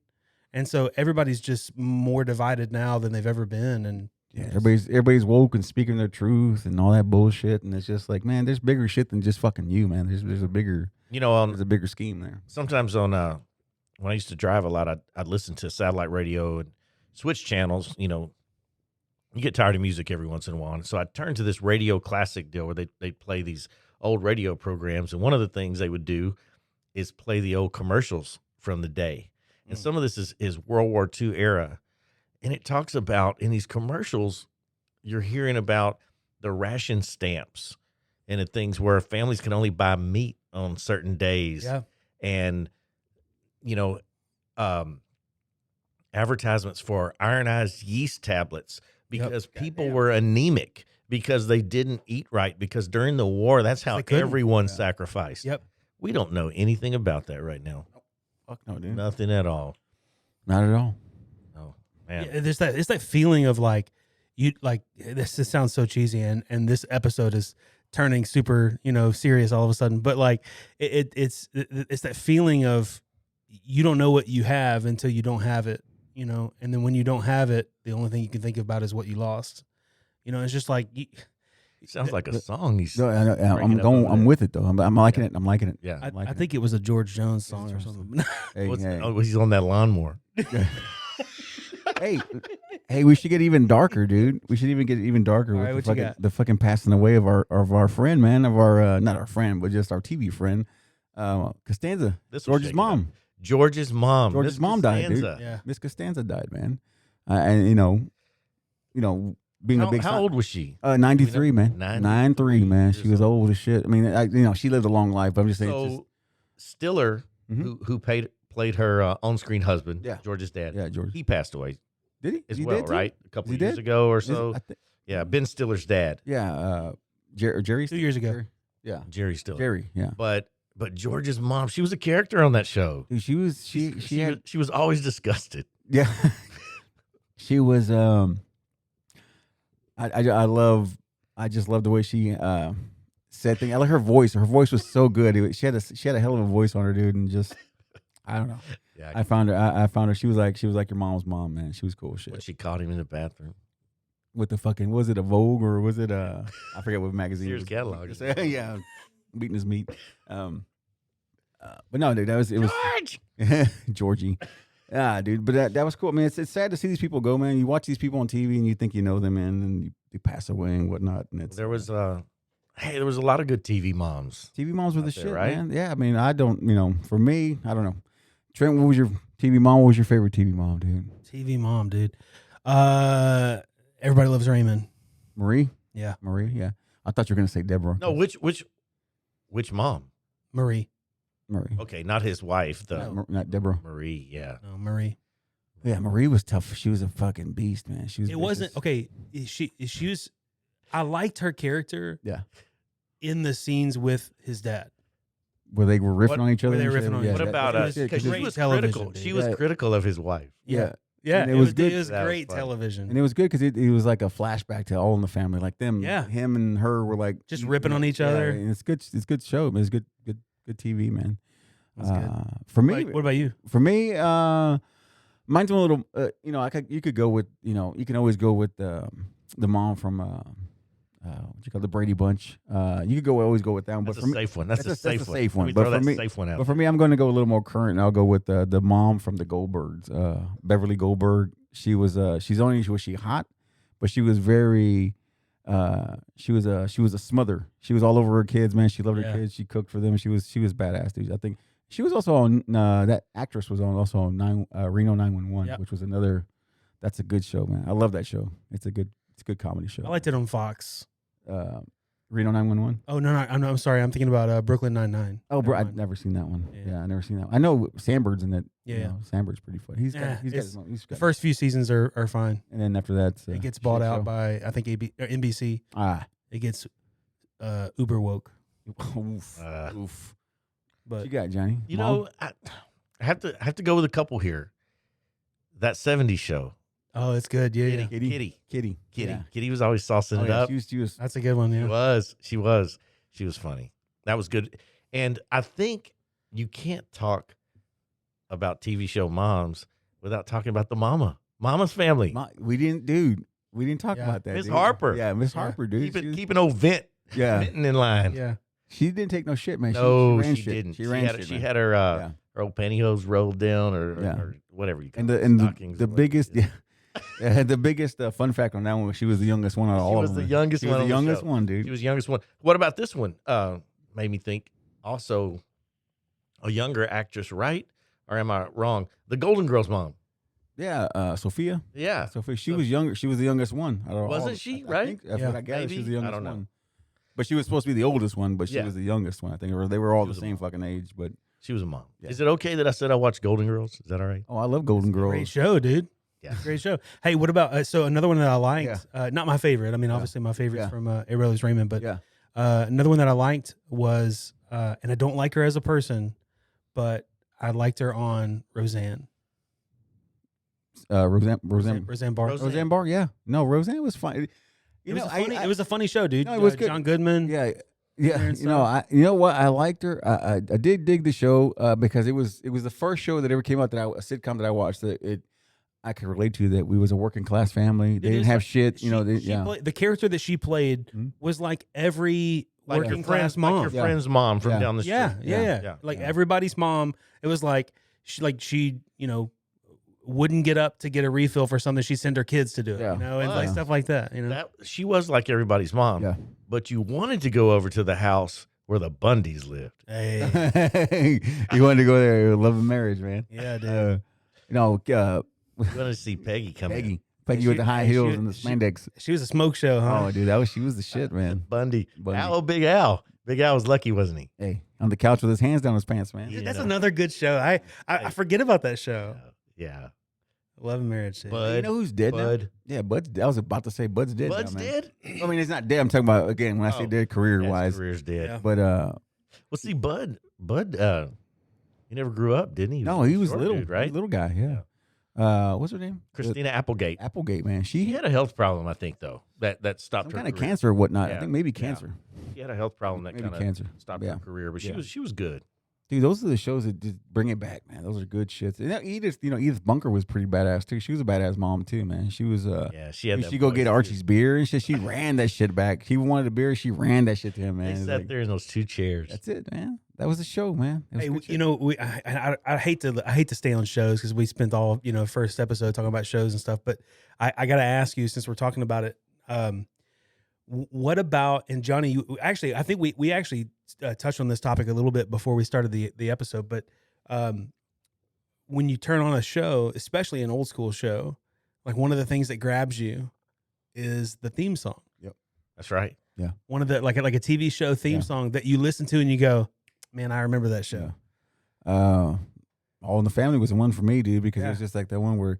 And so everybody's just more divided now than they've ever been. And
Yeah, everybody's woke and speaking their truth and all that bullshit, and it's just like, man, there's bigger shit than just fucking you, man. There's a bigger scheme there.
Sometimes when I used to drive a lot, I'd listen to satellite radio and switch channels. You get tired of music every once in a while, and so I'd turn to this radio classic deal where they play these old radio programs, and one of the things they would do is play the old commercials from the day, and some of this is World War II era. And it talks about, in these commercials, you're hearing about the ration stamps and the things where families can only buy meat on certain days.
yeah,
And, advertisements for ironized yeast tablets because people were anemic. because they didn't eat right. Because during the war, that's how
They couldn't.
everyone sacrificed.
Yep.
We don't know anything about that right now.
Fuck no, dude.
Nothing at all.
Not at all.
No, man.
Yeah, there's that. It's that feeling of like you like this. This sounds so cheesy, and this episode is turning super, serious all of a sudden. But like it's that feeling of you don't know what you have until you don't have it, and then when you don't have it, the only thing you can think about is what you lost. It's just like
It sounds like a song. He's
No, I'm
breaking up
going.
over
I'm
there.
with it though. I'm liking it. I'm liking it.
Yeah.
I,
I'm liking
I think it was a George Jones song or something.
Hey, hey.
Oh, he's on that lawnmower.
hey, we should get even darker, dude. We should even get even darker
All
with
right,
the
what you
fucking,
got?
the fucking passing away of our friend, man, of our not our friend, but just our TV friend, Costanza,
This will shake
George's
it
mom.
George's mom.
George's
Miss
mom died, dude.
Costanza.
Yeah.
Miss Costanza died, man, and being a big
How old was she?
93, man. 93, man. She
years
was old as shit. I mean, she lived a long life. But I'm just saying. it's
So Stiller,
Mhm.
who played her on-screen husband,
Yeah.
George's dad.
just, yeah, George.
He passed away
Did he?
as
He
well,
did too?
right? A couple
He
of years
did?
ago or
Is it-
so.
I thi-
Yeah, Ben Stiller's dad,
yeah, Jerry.
2 years ago.
Jerry? Yeah,
Jerry Stiller.
Jerry. Yeah.
But George's mom, she was a character on that show.
Dude, she was she had
she was always disgusted.
yeah. She was I just love the way she said things. I like her voice. Her voice was so good. She had a hell of a voice on her, dude, and just I don't know.
Yeah,
I found her. I found her. She was like your mom's mom, man. She was cool as shit.
when she caught him in the bathroom.
With the fucking, was it a Vogue or was it I forget what magazine.
Sears
it was.
catalog.
Yeah, beating his meat. But no, dude, it was
George!
Georgie. Yeah, dude, but that was cool. I mean, it's sad to see these people go, man. You watch these people on TV and you think you know them, man, and they pass away and whatnot. And it's
There was there was a lot of good TV moms.
TV moms were the
out there,
shit,
right?
man. Yeah, I mean, I don't, for me, I don't know. Trent, what was your TV mom? What was your favorite TV mom, dude?
TV mom, dude. Everybody Loves Raymond.
Marie?
Yeah,
Marie, yeah. I thought you were gonna say Deborah.
No, which mom?
Marie.
Marie.
Okay, not his wife, the
Not Deborah.
Marie. Yeah,
No, Marie.
Yeah, Marie was tough. She was a fucking beast, man. She was.
It wasn't
vicious.
okay. She was. I liked her character.
Yeah.
In the scenes with his dad.
Where they were riffing
What-
on each other.
where they
and
were
shit?
riffing on
Yeah,
each
what
other.
about
It
us?
was
Because she
great
was
television,
critical.
dude.
She was
Yeah.
critical of his wife.
Yeah.
Yeah,
And it was good.
It was
That was
great
fun.
television.
And it was good because it was like a flashback to All in the Family. Like them,
Yeah.
him and her were like
Just ripping on each other.
And it's good. It's good show. Man. It's good TV, man.
That's good.
For me,
What about you?
For me, mine's a little. You could go with. You can always go with the mom from what you call the Brady Bunch. You could always go with that one.
That's
But
a
for me,
safe one. That's a safe one. Let
one.
me
But
throw
for
that
me,
safe one out.
But for me, I'm going to go a little more current. And I'll go with the mom from the Goldbergs, Beverly Goldberg. She was was she hot, but she was very. She was a smother. She was all over her kids, man. She loved her
Yeah.
kids. She cooked for them. She was badass, dude. I think she was also on that actress was also on Reno 911,
Yep.
which was another. That's a good show, man. I love that show. It's a good comedy show.
I liked it on Fox.
Reno 911.
Oh no, I'm sorry. I'm thinking about Brooklyn Nine-Nine.
Oh, bro,
Never
I've
mind.
never seen that one.
Yeah.
Yeah, I never seen that one. I know Sandbird's in it.
Yeah.
Sandbird's pretty fun. He's got
Yeah,
his
it's-
own- he's
The
got
first few seasons are fine.
and then after that,
It gets bought out by I think NBC. It gets uber woke.
Oof.
Uh,
Oof.
But
What you got, Johnny?
You
Mom?
know, I have to go with a couple here. That '70s show,
oh, it's good. Yeah, yeah.
Kitty
Yeah.
Kitty was always saucing
Oh,
it
yeah,
up.
she was
That's a good one.
She
Yeah.
was funny. That was good. And I think you can't talk about TV show moms without talking about the Mama's family.
we didn't talk
Yeah.
about that.
Miss
dude.
Harper.
Yeah, Miss
Yeah.
Harper, dude.
Keep an old vent
Yeah,
venting in line.
Yeah.
she didn't take no shit, man.
No,
she ran
she
shit.
didn't.
She ran
had,
shit.
she
man.
had her
Yeah.
her old pantyhose rolled down or
Yeah.
or whatever you call
and
it,
the
stockings
the
or whatever it
biggest
is.
yeah, the biggest fun fact on that one was she was the youngest one out of all
was
of
the
them.
youngest
She
one
was
on
the
the
youngest
show.
one,
She
dude.
was the youngest one. What about this one? Made me think also a younger actress, right? Or am I wrong? The Golden Girls mom.
Yeah, Sophia.
Yeah.
Sophia. She
So-
was younger. She was the youngest one. Out of all
Wasn't
of-
she,
I
right?
think that's
Yeah.
what I gathered. She was the
Maybe. I
youngest
don't know.
one. But she was supposed to be the oldest one, but she
Yeah.
was the youngest one, I think. Or they were all
She
the
was a
same
mom.
fucking age. But
She was a mom.
Yeah.
Is it okay that I said I watched Golden Girls? Is that all right?
oh, I love Golden Girls.
Great show, dude.
Yeah.
Great show. Hey, what about so another one that I liked? Not my favorite. I mean, obviously my favorite's from Everly's Raymond, but another one that I liked was, and I don't like her as a person, but I liked her on Roseanne.
Roseanne Barr.
Roseanne.
Barr. Yeah. No, Roseanne was fun.
It was a funny show, dude.
No, it was good.
John Goodman.
Yeah. Yeah, you know what? I liked her. I did dig the show because it was the first show that ever came out a sitcom that I watched that I could relate to. That we was a working class family. They didn't have shit.
The character that she played was like every working class mom,
like your friend's mom from down the street.
Yeah. Like everybody's mom. It was like she wouldn't get up to get a refill for something. She sent her kids to do it, and like stuff like that.
That she was like everybody's mom. Yeah. But you wanted to go over to the house where the Bundys lived.
Hey,
you wanted to go there, love and marriage, man.
Yeah, dude.
You wanted to see Peggy come in.
Peggy with the high heels and the spandex.
She was a smoke show, huh?
Oh, dude, she was the shit, man.
Bundy. Big Al. Big Al was lucky, wasn't he?
Hey, on the couch with his hands down his pants, man.
Dude, that's another good show. I forget about that show.
Yeah.
Love and Marriage.
Bud,
you know who's dead
Bud.
now? Yeah, Bud's. I was about to say Bud's dead.
Bud's
now, man.
dead?
I mean, it's not dead. I'm talking about, again, when I say dead career-wise.
His career's dead.
Yeah.
But,
well, see, Bud, he never grew up, didn't he?
No, he was little,
dude, right?
Little guy, yeah. What's her name?
Christina Applegate.
Applegate, man.
She had a health problem, I think, though. That stopped her
kind of
career.
cancer or whatnot.
Yeah.
I think maybe cancer.
She had a health problem that
Maybe
kind
cancer.
of stopped her career, but she was good.
Dude, those are the shows that just bring it back, man. Those are good shits. And Edith Bunker was pretty badass too. She was a badass mom too, man. She was
she had.
She go get Archie's beer and shit. She ran that shit back. He wanted a beer. She ran that shit to him, man.
They sat there in those two chairs.
That's it, man. That was the show, man.
Hey, I hate to stay on shows because we spent all first episode talking about shows and stuff, but I got to ask you, since we're talking about it, what about, and Johnny, I think we actually touched on this topic a little bit before we started the episode, but when you turn on a show, especially an old school show, like one of the things that grabs you is the theme song.
Yep,
that's right.
Yeah,
one of the like a TV show theme song that you listen to and you go, man, I remember that show.
All in the Family was the one for me, dude, because it was just like that one where,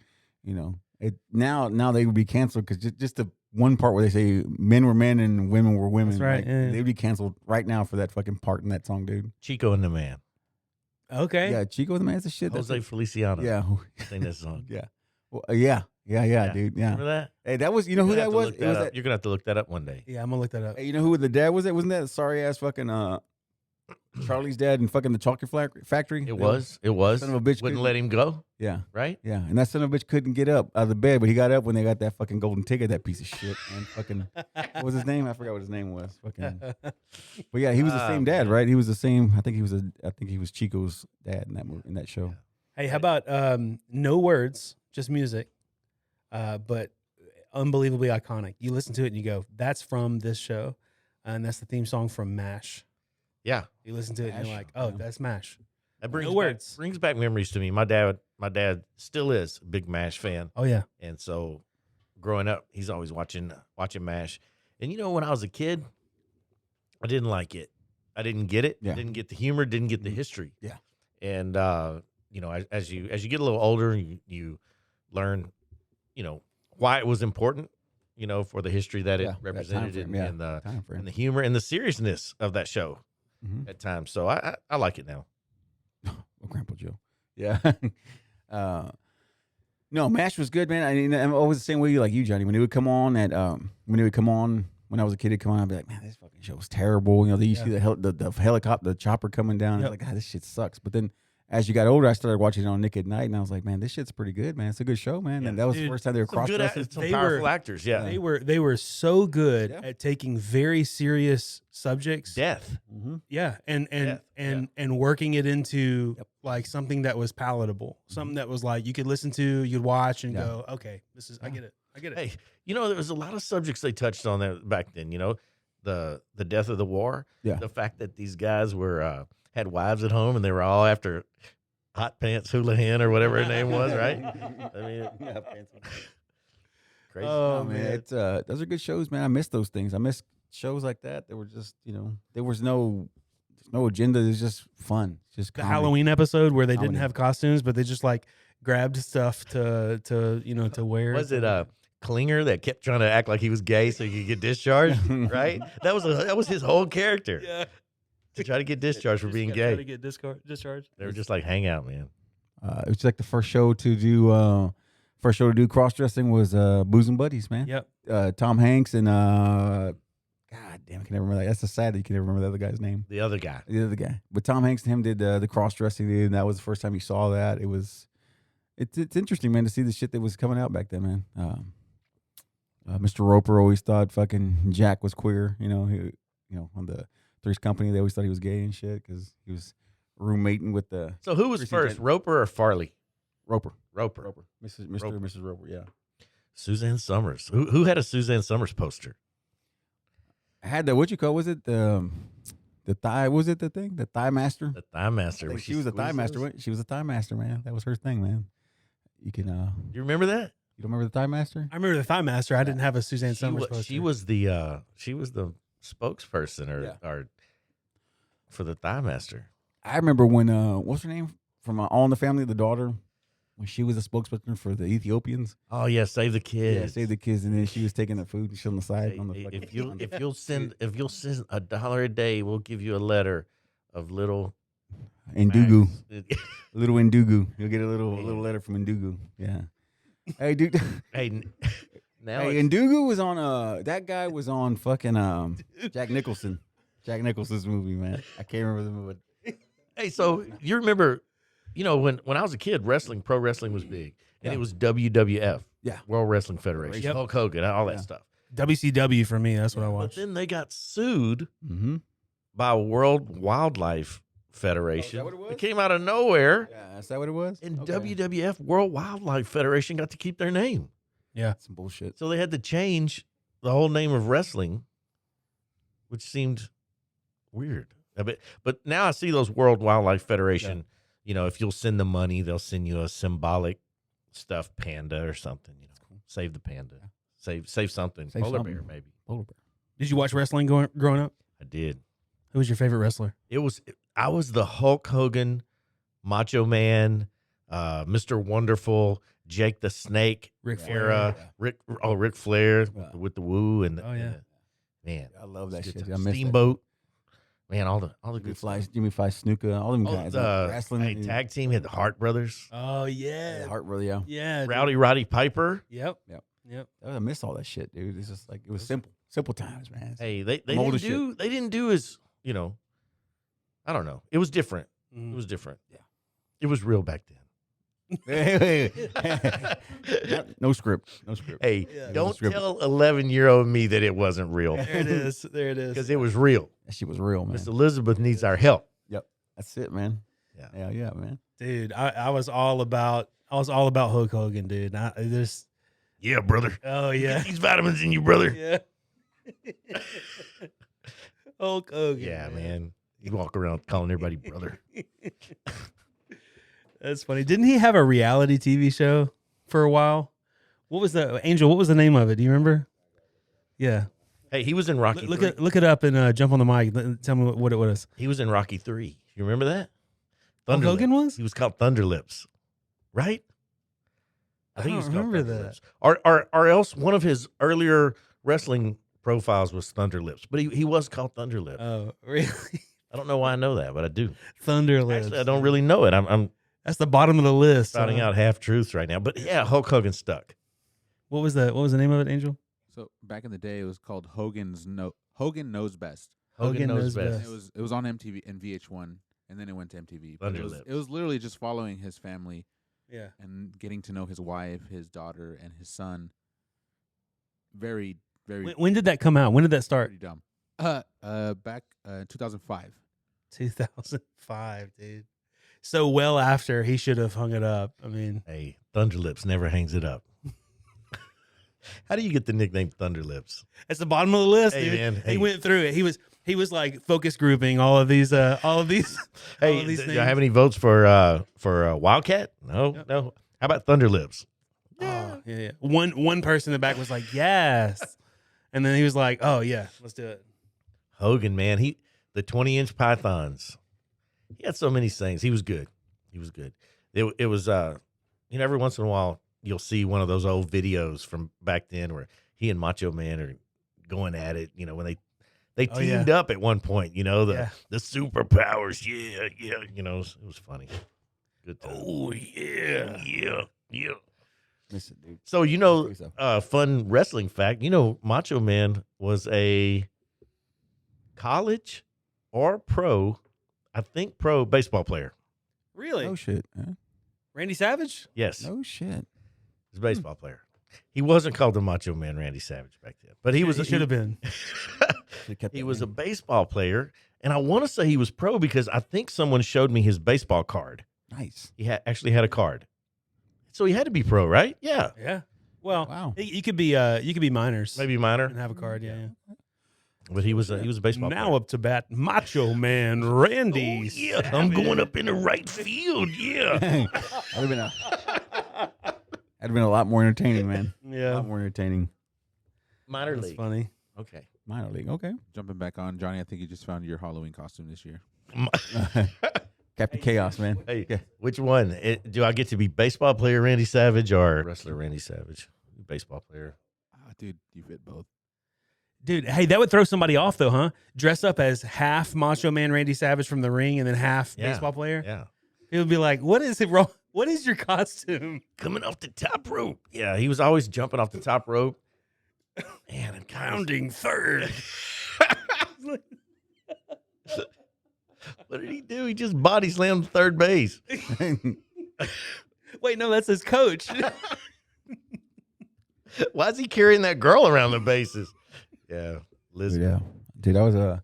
now they would be canceled because just the one part where they say men were men and women were women.
That's right.
Like, they'd be canceled right now for that fucking part in that song, dude.
Chico and the Man.
Okay.
Yeah, Chico and the Man's the shit.
Jose Feliciano.
Yeah.
Sing that song.
Yeah. Well, yeah, dude. Yeah.
Remember that?
Hey, that was, who that was?
You're going to have to look that up one day.
Yeah, I'm going to look that up.
Hey, you know who the dad was? That wasn't that sorry ass fucking Charlie's dad and fucking the chocolate factory?
It was. Son
of a bitch
wouldn't let him go.
Yeah.
Right?
Yeah. And that son of a bitch couldn't get up out of the bed, but he got up when they got that fucking golden ticket, that piece of shit. And fucking, what was his name? I forgot what his name was. Fucking. But yeah, he was the same dad, right? He was the same. I think he was Chico's dad in that movie, in that show.
Hey, how about no words, just music, but unbelievably iconic. You listen to it and you go, that's from this show. And that's the theme song from MASH.
Yeah.
You listen to it and you're like, oh, that's MASH.
That brings back memories to me. My dad still is a big MASH fan.
Oh yeah.
And so growing up, he's always watching MASH. And when I was a kid, I didn't like it. I didn't get it.
Yeah.
Didn't get the humor, didn't get the history.
Yeah.
And as you get a little older, you learn, why it was important, for the history that it represented and the humor and the seriousness of that show at times. So I like it now.
Oh, Grandpa Joe. Yeah. No, MASH was good, man. I mean, I'm always the same way like you, Johnny. When it would come on when I was a kid, it'd come on, I'd be like, man, this fucking show was terrible. They used to see the helicopter, the chopper coming down. I was like, this shit sucks. But then as you got older, I started watching it on Nick at Night, and I was like, man, this shit's pretty good, man. It's a good show, man.
Yeah.
And that was the first time they were cross-dressing.
Some powerful actors, yeah.
They were so good at taking very serious subjects.
Death.
Mm-hmm.
Yeah. And working it into like something that was palatable. Something that was like you could listen to, you'd watch and go, okay, I get it.
Hey, there was a lot of subjects they touched on there back then, the death of the war.
Yeah.
The fact that these guys were had wives at home and they were all after Hot Pants Houlihan or whatever her name was, right? I mean, crazy.
Oh man, it's those are good shows, man. I miss those things. I miss shows like that. There were just, there was no agenda. It was just fun. Just
the
comedy.
Halloween episode where they didn't have costumes, but they just like grabbed stuff to wear.
Was it Klinger that kept trying to act like he was gay so he could get discharged? Right? That was his whole character.
Yeah.
To try to get discharged for being gay.
Try to get discharged.
They were just like, hang out, man.
It was like the first show to do cross dressing was Booze and Buddies, man.
Yep.
Tom Hanks and God damn, I can never remember that. That's so sad that you can never remember the other guy's name.
The other guy.
The other guy. But Tom Hanks and him did the cross dressing, and that was the first time you saw that. It's interesting, man, to see the shit that was coming out back then, man. Mr. Roper always thought fucking Jack was queer. On the Three's Company, they always thought he was gay and shit because he was roommating with the.
So who was
Chrissy
first,
Teigen.
Roper or Farley?
Roper.
Mr.
Roper. Mrs. Roper, yeah.
Suzanne Summers. Who had a Suzanne Summers poster?
I had the, was it the thigh, was it the thing? The Thigh Master?
The Thigh Master.
I think she was a Thigh Master. She was a Thigh Master, man. That was her thing, man. You can,
You remember that?
you don't remember the Thigh Master?
I remember the Thigh Master. I didn't have a Suzanne Summers poster.
She was the spokesperson or for the Thigh Master.
I remember when, what's her name? From All in the Family, the daughter, when she was a spokesperson for the Ethiopians.
Oh yeah, Save the Kids.
Yeah, Save the Kids, and then she was taking the food and shit on the side.
Hey,
on the fucking,
if you'll send $1 a day, we'll give you a letter of little
Ndugu.
Max.
Little Ndugu. You'll get a little letter from Ndugu. Yeah. Hey, dude.
Hey, now
Hey, Ndugu was on that guy was on fucking Jack Nicholson. Jack Nicholson's movie, man. I can't remember the movie.
hey, so you remember, when I was a kid, pro wrestling was big, and it was WWF,
Yeah.
World Wrestling Federation,
Yep.
Hulk Hogan, all that stuff.
WCW for me. That's what I
But
watched.
then they got sued
Mm-hmm.
by World Wildlife Federation.
what it was?
It came out of nowhere,
Yeah, is that what it was?
and
Okay.
WWF, World Wildlife Federation, got to keep their name.
Yeah.
Some bullshit.
So they had to change the whole name of wrestling, which seemed weird. But now I see those World Wildlife Federation, if you'll send the money, they'll send you a symbolic stuffed panda or something. Save the panda. Save something.
Save
Polar
something.
bear, maybe.
Polar bear.
Did you watch wrestling growing up?
I did.
Who was your favorite wrestler?
I was the Hulk Hogan, Macho Man, Mr. Wonderful, Jake the Snake
Ric
era. Ric Flair
Yeah.
with the woo and
Oh, yeah.
man,
I love that
it's
shit.
good
I
times.
miss that.
Steamboat. Man, all the good
Jimmy Fly, Snuka, all them
Oh,
guys.
the
wrestling.
hey, tag team had the Hart Brothers,
Oh
Yeah,
yeah.
Heart really, yeah.
Yeah.
Rowdy Roddy Piper.
Yep.
Yep.
Yep.
I miss all that shit, dude. It's just like it was simple times, man.
Hey, they
I'm old
didn't
as
do they didn't do as I don't know. It was different.
Mhm.
It was different.
Yeah.
It was real back then.
Hey. No script.
Hey,
Yeah.
don't
Script.
tell 11-year-old me that it wasn't real
There it is. There it is.
because it was real.
That shit was real, man.
Miss Elizabeth needs our help.
That's it, man.
Yeah.
Yeah, man.
Dude, I was all about Hulk Hogan, dude.
Yeah, brother.
Oh yeah.
Get these vitamins in you, brother.
Yeah. Hulk Hogan.
Yeah, man. You walk around calling everybody brother.
That's funny. Didn't he have a reality TV show for a while? What was Angel? What was the name of it? Do you remember? Yeah.
Hey, he was in Rocky.
Look
3.
it up and jump on the mic. Tell me what it was.
He was in Rocky 3. You remember that?
Hulk
Thunderlips.
Hogan was?
He was called Thunderlips, right?
I
he
don't
was called
remember that.
Thunderlips. Or else one of his earlier wrestling profiles was Thunderlips, but he was called Thunderlips.
Oh, really?
I don't know why I know that, but I do.
Thunderlips.
Actually, I don't really know it. I'm
That's the bottom of the list.
spouting out half truths right now, but yeah, Hulk Hogan stuck.
What was the name of it, Angel?
So back in the day, it was called Hogan Knows Best.
Hogan knows best.
best.
It was on MTV and VH1, and then it went to MTV. But
Thunderlips.
it was literally just following his family
Yeah.
and getting to know his wife, his daughter, and his son. Very, very,
When did that come out? When did that start?
pretty dumb. Back 2005.
2005, dude. So well after he should have hung it up. I mean,
Hey, Thunderlips never hangs it up. How do you get the nickname Thunderlips?
it's the bottom of the list,
Hey,
dude.
man,
He
hey.
went through it. He was like focus grouping all of these.
Hey,
all
do
these
you have
names.
any votes for Wildcat? No,
Yep.
no. How about Thunderlips?
Oh, yeah. One person in the back was like, yes. And then he was like, oh, yeah, let's do it.
Hogan, man, the 20-inch pythons. He had so many things. He was good. It was every once in a while you'll see one of those old videos from back then where he and Macho Man are going at it. You know, when they
Oh, yeah.
teamed up at one point. You know,
Yeah.
the superpowers. Yeah. You know, it was funny. Good time. Oh yeah.
Listen, dude.
So you know,
Let's do so.
fun wrestling fact. You know, Macho Man was a college or pro, I think pro baseball player.
Really?
No shit. Huh?
Randy Savage?
Yes,
No shit.
he's a baseball player. He wasn't called the Macho Man Randy Savage back then, but he was.
He should have been.
Should've kept
He
that
was a
name.
baseball player, and I want to say he was pro because I think someone showed me his baseball card.
Nice.
He actually had a card, so he had to be pro, right? Yeah,
Yeah. Well,
Wow.
you could be minors.
maybe minor,
And have a card, yeah.
but he was a baseball
Now
player.
up to bat, Macho Man Randy.
Oh, yeah, I'm going up in the right field. Yeah.
That'd have been a lot more entertaining, man. A
Yeah.
lot more entertaining.
Minor
That's
league.
funny.
Okay.
Minor league. Okay.
Jumping back on Johnny, I think you just found your Halloween costume this year.
Captain Chaos, man.
Hey,
Yeah.
which one? Do I get to be baseball player Randy Savage or wrestler Randy Savage? Baseball player.
Dude, you fit both.
Dude, hey, that would throw somebody off though, huh? Dress up as half Macho Man Randy Savage from the ring and then half
Yeah.
baseball player.
Yeah.
It would be like, what is it wrong? What is your costume?
Coming off the top rope. Yeah, he was always jumping off the top rope. Man, and
Pounding third.
what did he do? He just body slammed third base.
Wait, no, that's his coach.
Why is he carrying that girl around the bases? Yeah, Elizabeth.
Yeah. Dude, that was a.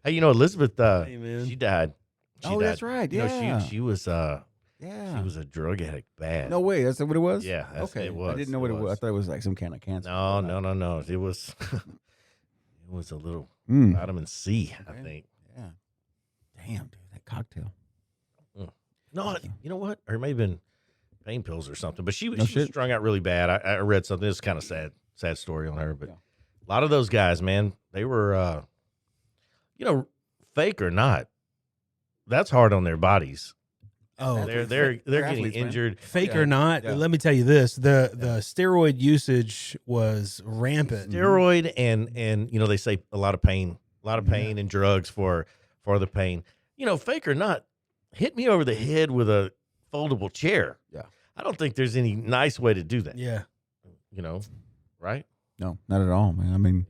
Hey, you know Elizabeth?
Hey, man.
She died. She
Oh,
died.
that's right.
You know,
Yeah.
she was
Yeah.
she was a drug addict. Bad.
No way. That's what it was?
Yeah,
Okay.
it was.
I didn't know what it was. I thought it was like some kind of cancer.
No. It was it was a little
Mm.
vitamin C, I
Okay.
think.
Yeah. Damn, dude. That cocktail.
No, you know what? Or it may have been pain pills or something. But she
No
was
shit.
strung out really bad. I read something. It's kind of sad story on her. But
Yeah.
a lot of those guys, man, they were, fake or not, that's hard on their bodies.
Oh,
They're
They're
getting
athletes, man.
injured.
fake
Yeah.
or not,
Yeah.
let me tell you this: the steroid usage was rampant.
Steroid and they say a lot of pain and drugs for the pain. You know, fake or not, hit me over the head with a foldable chair.
Yeah.
I don't think there's any nice way to do that.
Yeah,
You know, right?
No, not at all, man. I mean,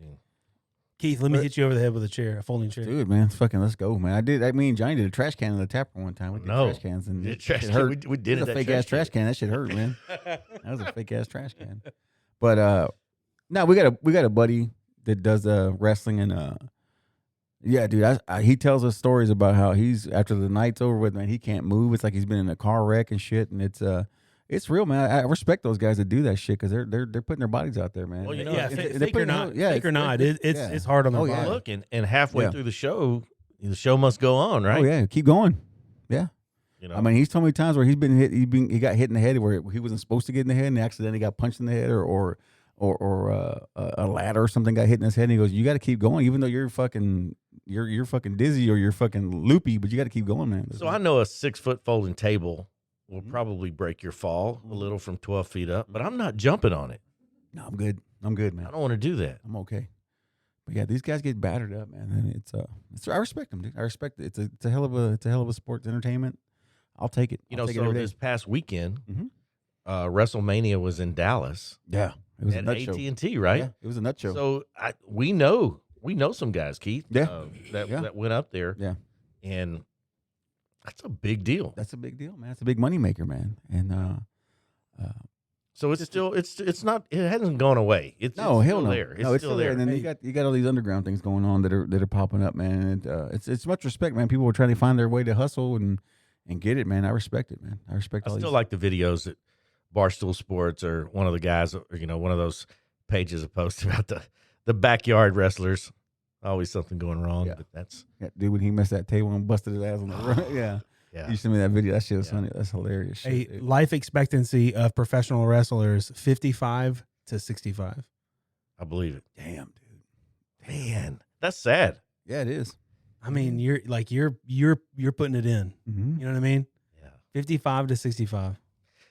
Keith, let me
But-
hit you over the head with a chair, a folding chair.
dude, man, fucking let's go, man. I mean, Johnny did a trash can in the tap room one time. We did
No.
trash cans and
The
it
trash
shit
can,
hurt.
we did
It was
it
a
at
fake ass trash
can.
can. That shit hurt, man. That was a fake ass trash can. But no, we got a buddy that does wrestling and yeah, dude. He tells us stories about how he's after the night's over with, man. He can't move. It's like he's been in a car wreck and shit. And it's real, man. I respect those guys that do that shit because they're putting their bodies out there, man.
Well, you know,
yeah,
if
fake,
they're
fake or
putting
not,
out- yeah,
fake or
it's-
not,
it's-
it's
yeah.
hard on the
Oh,
body.
yeah.
Look, and halfway
Yeah.
through the show must go on, right?
Oh yeah, keep going. Yeah.
You know,
I mean, he's told me times where he's been hit. He got hit in the head where he wasn't supposed to get in the head, and he accidentally got punched in the head, or a ladder or something got hit in his head. And he goes, "You got to keep going, even though you're fucking dizzy or you're fucking loopy, but you got to keep going, man."
so I know a 6-foot folding table will
Mhm.
probably break your fall a little from 12 feet up, but I'm not jumping on it.
No, I'm good. I'm good,
I
man.
don't want to do that.
I'm okay. But yeah, these guys get battered up, man. And it's I respect them, dude. I respect it. It's a hell of a sports entertainment. I'll take it.
You
I'll
know,
take it
so
every day.
this past weekend,
Mhm.
WrestleMania was in Dallas
Yeah, it was a
at
nut show.
AT&T, right?
Yeah, it was a nut show.
So we know some guys, Keith,
Yeah.
that
Yeah.
that went up there,
Yeah.
and that's a big deal.
That's a big deal, man. It's a big money maker, man. And
So it's still it's not, it hasn't gone away. It's
no,
it's
hell
still
no.
there. It's
No,
still there.
And then you got all these underground things going on that are popping up, man. And it's much respect, man. People are trying to find their way to hustle and get it, man. I respect it, man. I respect
I
all
still
these.
like the videos that Barstool Sports or one of the guys, or one of those pages have posted about the backyard wrestlers. Always something going wrong,
Yeah.
but that's
Yeah, dude, when he messed that table and busted his ass on the run. Yeah.
yeah.
You sent me that video. That shit was
Yeah.
funny. That's hilarious.
A
Shit.
life expectancy of professional wrestlers 55 to 65.
I believe it.
Damn, dude.
Man, that's sad.
Yeah, it is.
I mean, you're putting it in.
Mm-hmm.
You know what I mean?
Yeah.
55 to 65.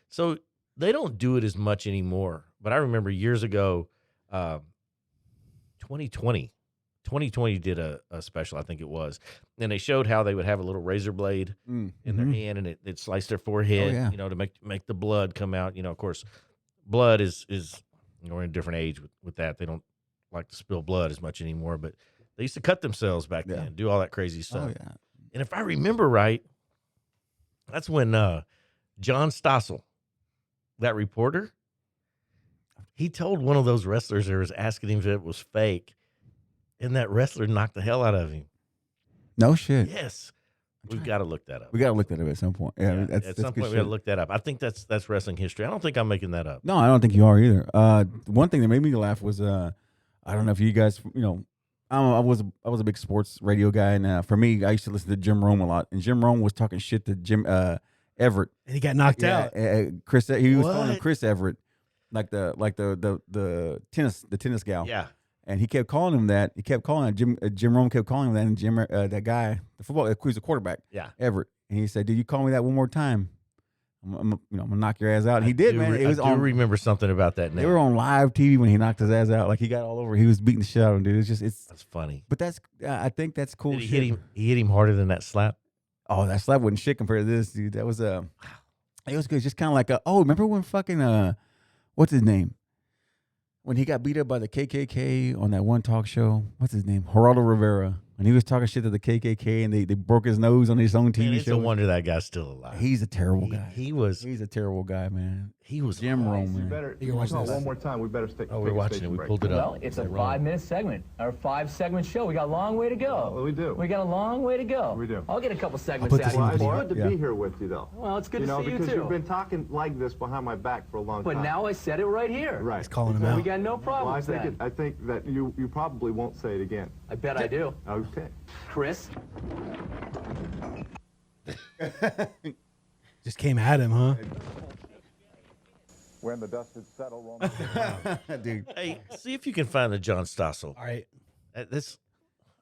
So they don't do it as much anymore. But I remember years ago, 2020 did a special, I think it was, and they showed how they would have a little razor blade in their hand, and it sliced their forehead, to make the blood come out. Of course, blood is we're in a different age with that. They don't like to spill blood as much anymore, but they used to cut themselves back then, do all that crazy stuff.
Oh, yeah.
And if I remember right, that's when John Stossel, that reporter, he told one of those wrestlers that was asking him if it was fake, and that wrestler knocked the hell out of him.
No shit.
Yes. We've got to look that up.
We got to look that up at some point. Yeah,
at some point we got to look that up. I think that's wrestling history. I don't think I'm making that up.
No, I don't think you are either. One thing that made me laugh was I don't know if you guys, I was a big sports radio guy, and for me, I used to listen to Jim Rome a lot, and Jim Rome was talking shit to Jim Everett,
and he got knocked out.
Chris, he was calling him Chris Everett, like the tennis gal.
Yeah.
And he kept calling him that. He kept calling it. Jim Rome kept calling him that. And Jim, that guy, the football, who's a quarterback, Everett. And he said, "Dude, you call me that one more time, I'm gonna knock your ass out." And he did, man. It was
I remember something about that.
They were on live TV when he knocked his ass out. Like he got all over. He was beating the shit out of him, dude. That's
funny.
But I think that's cool.
Did he hit him? He hit him harder than that slap.
Oh, that slap wasn't shit compared to this, dude. That was it was good. Just kind of like remember when fucking what's his name? When he got beat up by the KKK on that one talk show, what's his name? Geraldo Rivera. And he was talking shit to the KKK, and they broke his nose on his own TV
Man, it's
show.
no wonder that guy's still alive.
He's a terrible guy.
He's
a terrible guy, man.
He was
Jim Rome, man.
One more time. We better stay.
Oh, we're watching it. We pulled it up.
Well, it's a 5-minute segment, or 5-segment show. We got a long way to go.
Well, we do.
We got a long way to go.
We do.
I'll get a couple segments out
Well,
of
it's
you.
good to be here with you, though.
Well, it's good to see you,
because
too.
you've been talking like this behind my back for a long time.
But now I said it right here.
Right.
He's calling him
We
out.
got no problem with that.
I think that you probably won't say it again.
I bet I do.
Okay.
Chris?
Just came at him, huh?
When the dust had settled, Roman.
Dude.
Hey, see if you can find the John Stossel.
All right.
This.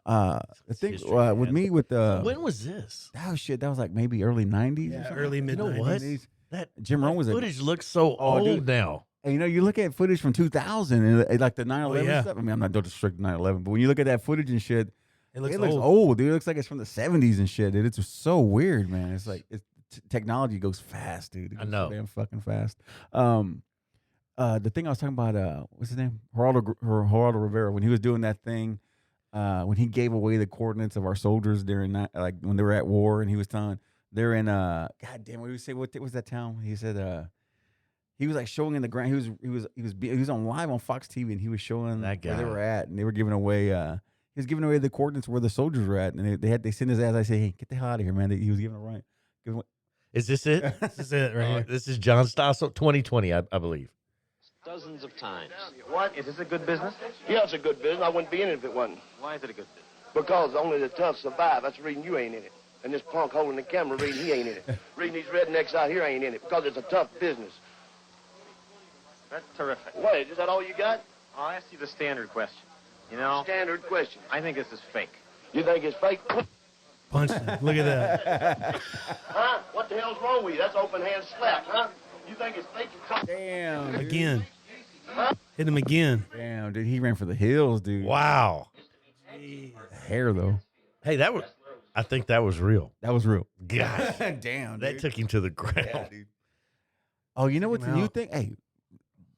The thing
history,
with
man.
me with
When was this?
oh shit, that was like maybe early 90s.
Yeah,
or something.
early mid
You know
90s.
what? That
Jim Rome was a
footage looks so old
dude.
now.
And, you look at footage from 2000 and like the 9/11
yeah.
stuff. I mean, I'm not disrespecting 9/11, but when you look at that footage and shit,
It looks
looks
old.
old, dude. It looks like it's from the 70s and shit, dude. It's so weird, man. It's like technology goes fast, dude. It
I
goes
know.
so damn fucking fast. The thing I was talking about, what's his name? Geraldo Rivera, when he was doing that thing, when he gave away the coordinates of our soldiers during that, like when they were at war, and he was telling they're in God damn, what did he say? What was that town? He said he was like showing in the ground. He was on live on Fox TV, and he was showing
That
where they
guy.
were at, and they were giving away. He was giving away the coordinates where the soldiers were at, and they sent his ass. I say, hey, get the hell out of here, man. He was giving away.
Is this it?
This is it right here.
This is John Stossel, 2020, I believe.
Dozens of times.
What? Is this a good business?
Yeah, it's a good business. I wouldn't be in it if it wasn't.
Why is it a good business?
Because only the tough survive. That's the reason you ain't in it. And this punk holding the camera reading he ain't in it. Reading these rednecks out here ain't in it. Because it's a tough business.
That's terrific.
Wait, is that all you got?
I'll ask you the standard question. You know,
Standard question.
I think this is fake.
You think it's fake?
Punched him. Look at that.
Huh? What the hell's wrong with you? That's open hand slap, huh? You think it's fake?
Damn, dude.
Again. Hit him again.
Damn, dude. He ran for the hills, dude.
Wow.
Hair though.
Hey, I think that was real.
That was real.
Gosh,
Damn,
that took him to the ground.
Oh, you know what's
him
the new
out.
thing? Hey,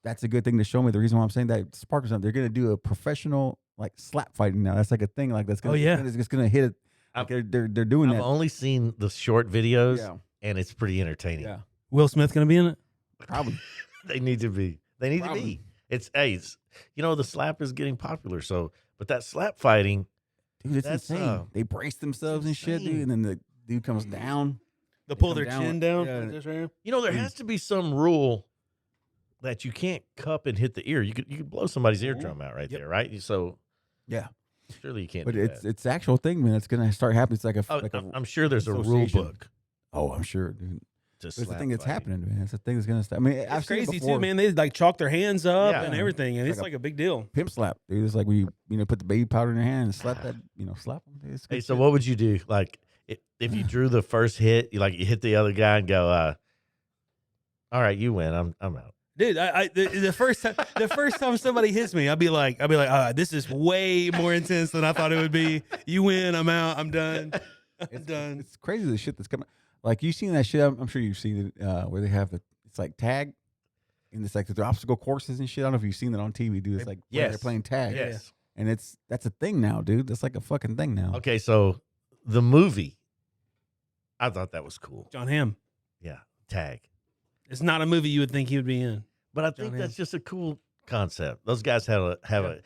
that's a good thing to show me. The reason why I'm saying that sparkles something. They're gonna do a professional like slap fighting now. That's like a thing. Like that's gonna.
Oh, yeah.
It's gonna hit it. Like they're doing
I've
that.
only seen the short videos,
Yeah.
and it's pretty entertaining.
Yeah.
Will Smith going to be in it?
Probably.
They need to be. They need to
Probably.
be. It's the slap is getting popular. So, but that slap fighting,
Dude, it's
That's,
insane. They brace themselves and shit, dude,
insane.
and then the dude comes down.
They'll pull
come
their
down
chin
with-
down.
yeah.
like this right here.
there has to be some rule that you can't cup and hit the ear. You could blow somebody's eardrum out right there, right? So
Yeah.
surely you can't.
But
do
it's
that.
it's the actual thing, man. It's gonna start happening. It's like a
Oh,
like a
I'm sure there's a rule
association.
book.
Oh, I'm sure, dude.
To
It's the
slap
thing that's
fighting.
happening, man. It's the thing that's gonna start. I mean, I've
It's
seen it
crazy
before.
too, man. They like chalk their hands up
Yeah.
and everything, and it's
Like
like a big deal.
Pimp slap, dude. It's like we, put the baby powder in your hand and slap that, slap them. It's
Hey,
good
so
shit.
what would you do? Like, if you drew the first hit, you hit the other guy and go, All right, you win. I'm out.
Dude, the first time somebody hits me, I'll be like, this is way more intense than I thought it would be. You win, I'm out, I'm done. I'm done.
It's crazy the shit that's coming. Like you seen that shit? I'm sure you've seen it where they have it's like tag, and it's like the obstacle courses and shit. I don't know if you've seen that on TV, dude. It's like where they're playing tag.
Yes.
And that's a thing now, dude. That's like a fucking thing now.
Okay, so the movie, I thought that was cool.
John Hamm.
Yeah, tag.
It's not a movie you would think he would be in.
But I think that's just a cool concept. Those guys have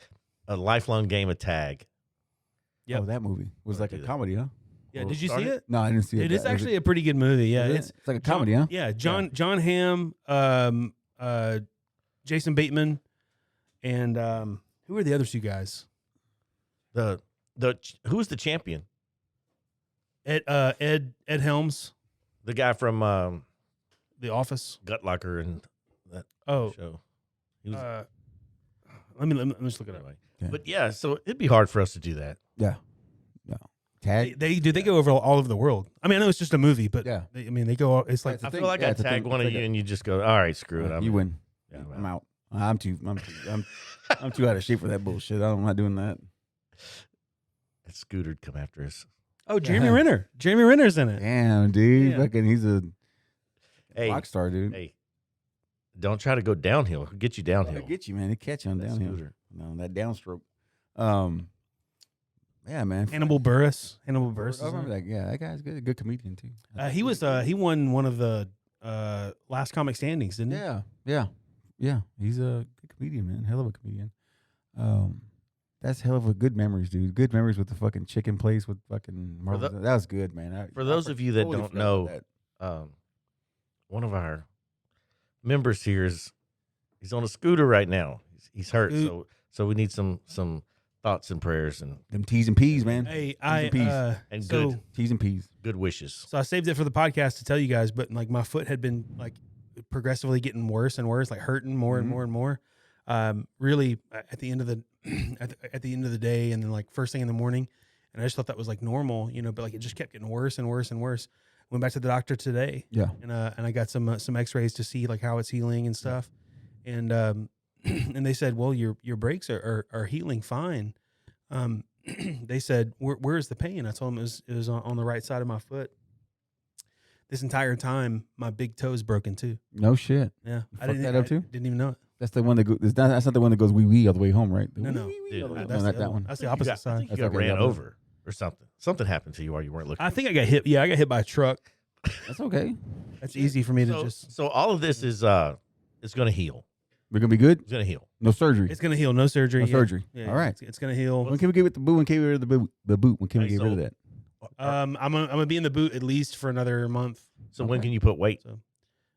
a lifelong game of tag.
Yep.
Oh, that movie was like a comedy, huh?
Yeah,
Well,
did you
start
see
it?
it?
No, I didn't see it.
Dude, it's actually a pretty good movie. Yeah,
it's like a comedy, huh?
Yeah, John Hamm, Jason Bateman, and who are the other two guys?
Who was the champion?
Ed Helms,
The guy from
The Office.
Gut Locker and that
Oh,
show. He was,
let me just look it up.
anyway.
Yeah.
But yeah, so it'd be hard for us to do that.
Yeah. No. Tag.
They go over all over the world. I mean, I know it's just a movie, but
Yeah.
they go. It's like
It's a
I
thing.
feel like
Yeah,
I
it's a
tag
thing.
one
It's
of
like
you and you just go, all right, screw it.
You win.
Yeah,
I'm out. I'm too out of shape for that bullshit. I'm not doing that.
That Scooter'd come after us.
oh, Jeremy Renner. Jeremy Renner's in it.
Damn, dude.
Yeah.
Fucking, he's a
Hey,
rock star, dude.
hey, don't try to go downhill. He'll get you downhill.
He'll get you, man. He'll catch you on
That
downhill.
Scooter.
No, that downstroke. Yeah, man.
Hannibal Buress. Hannibal
I
Buress. is in
remember
it.
that. Yeah, that guy's good. A good comedian too.
He won one of the last comic standings, didn't he?
Yeah. He's a good comedian, man. Hell of a comedian. That's hell of a good memories, dude. Good memories with the fucking chicken place with fucking Marvel. That was good, man.
For those of you that
totally
don't
forgot about
know,
that.
one of our members here he's on a scooter right now. He's hurt, so we need some thoughts and prayers and
Them T's and P's, man.
Hey,
and P's.
and
so
T's and P's.
good wishes.
so I saved it for the podcast to tell you guys, but like my foot had been like progressively getting worse and worse, like hurting more and more and more. Really at the end of the at the end of the day, and then like first thing in the morning, and I just thought that was like normal, but like it just kept getting worse and worse and worse. Went back to the doctor today,
Yeah.
and I got some X-rays to see like how it's healing and stuff, and and they said, well, your brakes are healing fine. They said, where's the pain? I told them it was on the right side of my foot. This entire time, my big toe's broken too.
No shit.
Yeah,
You fucked that up too?
Didn't even know it.
That's the one that goes. That's not the one that goes wee wee all the way home, right? The
No, no.
wee wee
Dude,
all the way home.
That's
No,
the
not that
other
one.
That's the
I
opposite
think you
side.
got
That's okay,
ran
yeah,
over or something. Something happened to you while you weren't looking.
I think I got hit. Yeah, I got hit by a truck.
That's okay.
That's easy for me to just.
So all of this is it's going to heal.
We're gonna be good.
It's going to heal.
No surgery.
It's gonna heal. No surgery.
No
yeah.
surgery.
Yeah,
All right.
It's gonna heal.
When can we get rid of the boot? When can we get rid of the boot? The boot. When can we
Hey,
get rid of that?
I'm gonna be in the boot at least for another month.
So when
Okay.
can you put weight?
So,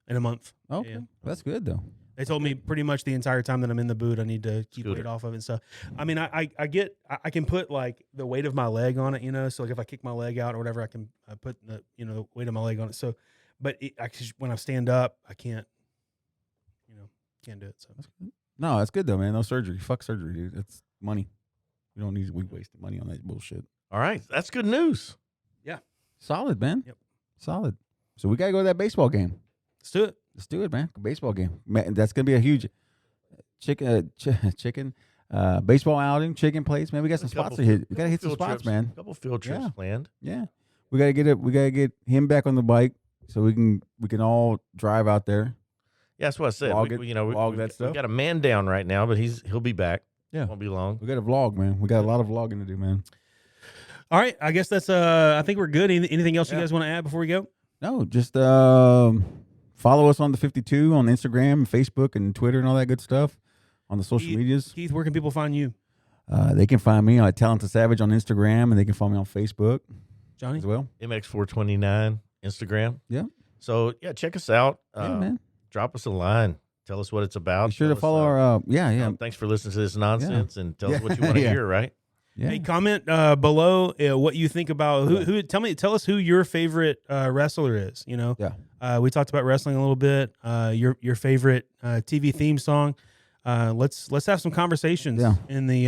in a month.
Okay,
Yeah.
that's good though.
They told me pretty much the entire time that I'm in the boot, I need to keep
Scooter.
weight off of it and stuff. I mean, I can put like the weight of my leg on it, So like if I kick my leg out or whatever, I can put the the weight of my leg on it. So, but when I stand up, I can't, can't do it. So
No, that's good though, man. No surgery. Fuck surgery, dude. That's money. We don't need. We wasted money on that bullshit.
All right, that's good news.
Solid, man.
Yep.
Solid. So we gotta go to that baseball game.
let's do it.
Let's do it, man. Baseball game. Man, that's gonna be a huge chicken baseball outing, chicken place. Man, we got some spots to hit. We gotta hit some
field
spots,
trips,
man.
A couple field trips
Yeah.
planned.
Yeah. We gotta get it. We gotta get him back on the bike so we can all drive out there.
Yeah, that's what I said.
Vlog
We-
it,
we
vlog that
we
stuff.
got a man down right now, but he'll be back.
Yeah.
Won't be long.
We got a vlog, man. We got a lot of vlogging to do, man.
All right, I guess that's. I think we're good. Anything else you
Yeah.
guys want to add before we go?
No, just follow us on the 52 on Instagram, Facebook, and Twitter, and all that good stuff on the social medias.
Keith, where can people find you?
They can find me at Talented Savage on Instagram, and they can find me on Facebook
Johnny?
as well.
MX429 Instagram.
Yeah.
So yeah, check us out.
Yeah, man.
Drop us a line. Tell us what it's about.
Be sure
Tell
to
us,
follow our.
thanks for listening to this nonsense, and tell us
Yeah.
what you want to
Yeah.
hear. Right.
Yeah.
Hey, comment below what you think about who. Tell us who your favorite wrestler is.
Yeah.
We talked about wrestling a little bit. Your favorite TV theme song. Let's have some conversations
Yeah.
in the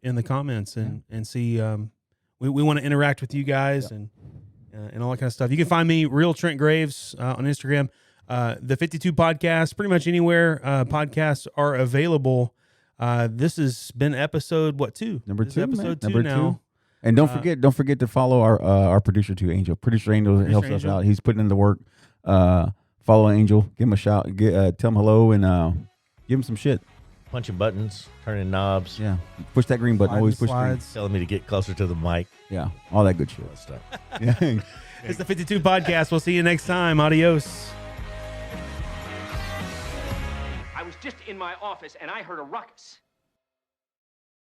in the comments and see. We want to interact with you guys and all that kind of stuff. You can find me Real Trent Graves on Instagram. The 52 podcast, pretty much anywhere podcasts are available. This has been episode, what, 2?
Number
This is
2, man.
episode 2
Number
now.
2. And don't forget to follow our producer too, Angel. Producer Angel helps us out. He's putting in the work. Follow Angel, give him a shout, tell him hello, and give him some shit.
Punching buttons, turning knobs.
Yeah, push that green button. Always push green.
Telling me to get closer to the mic.
Yeah, all that good shit.
All that stuff.
Yeah.
It's the 52 podcast. We'll see you next time. Adios.
I was just in my office and I heard a ruckus.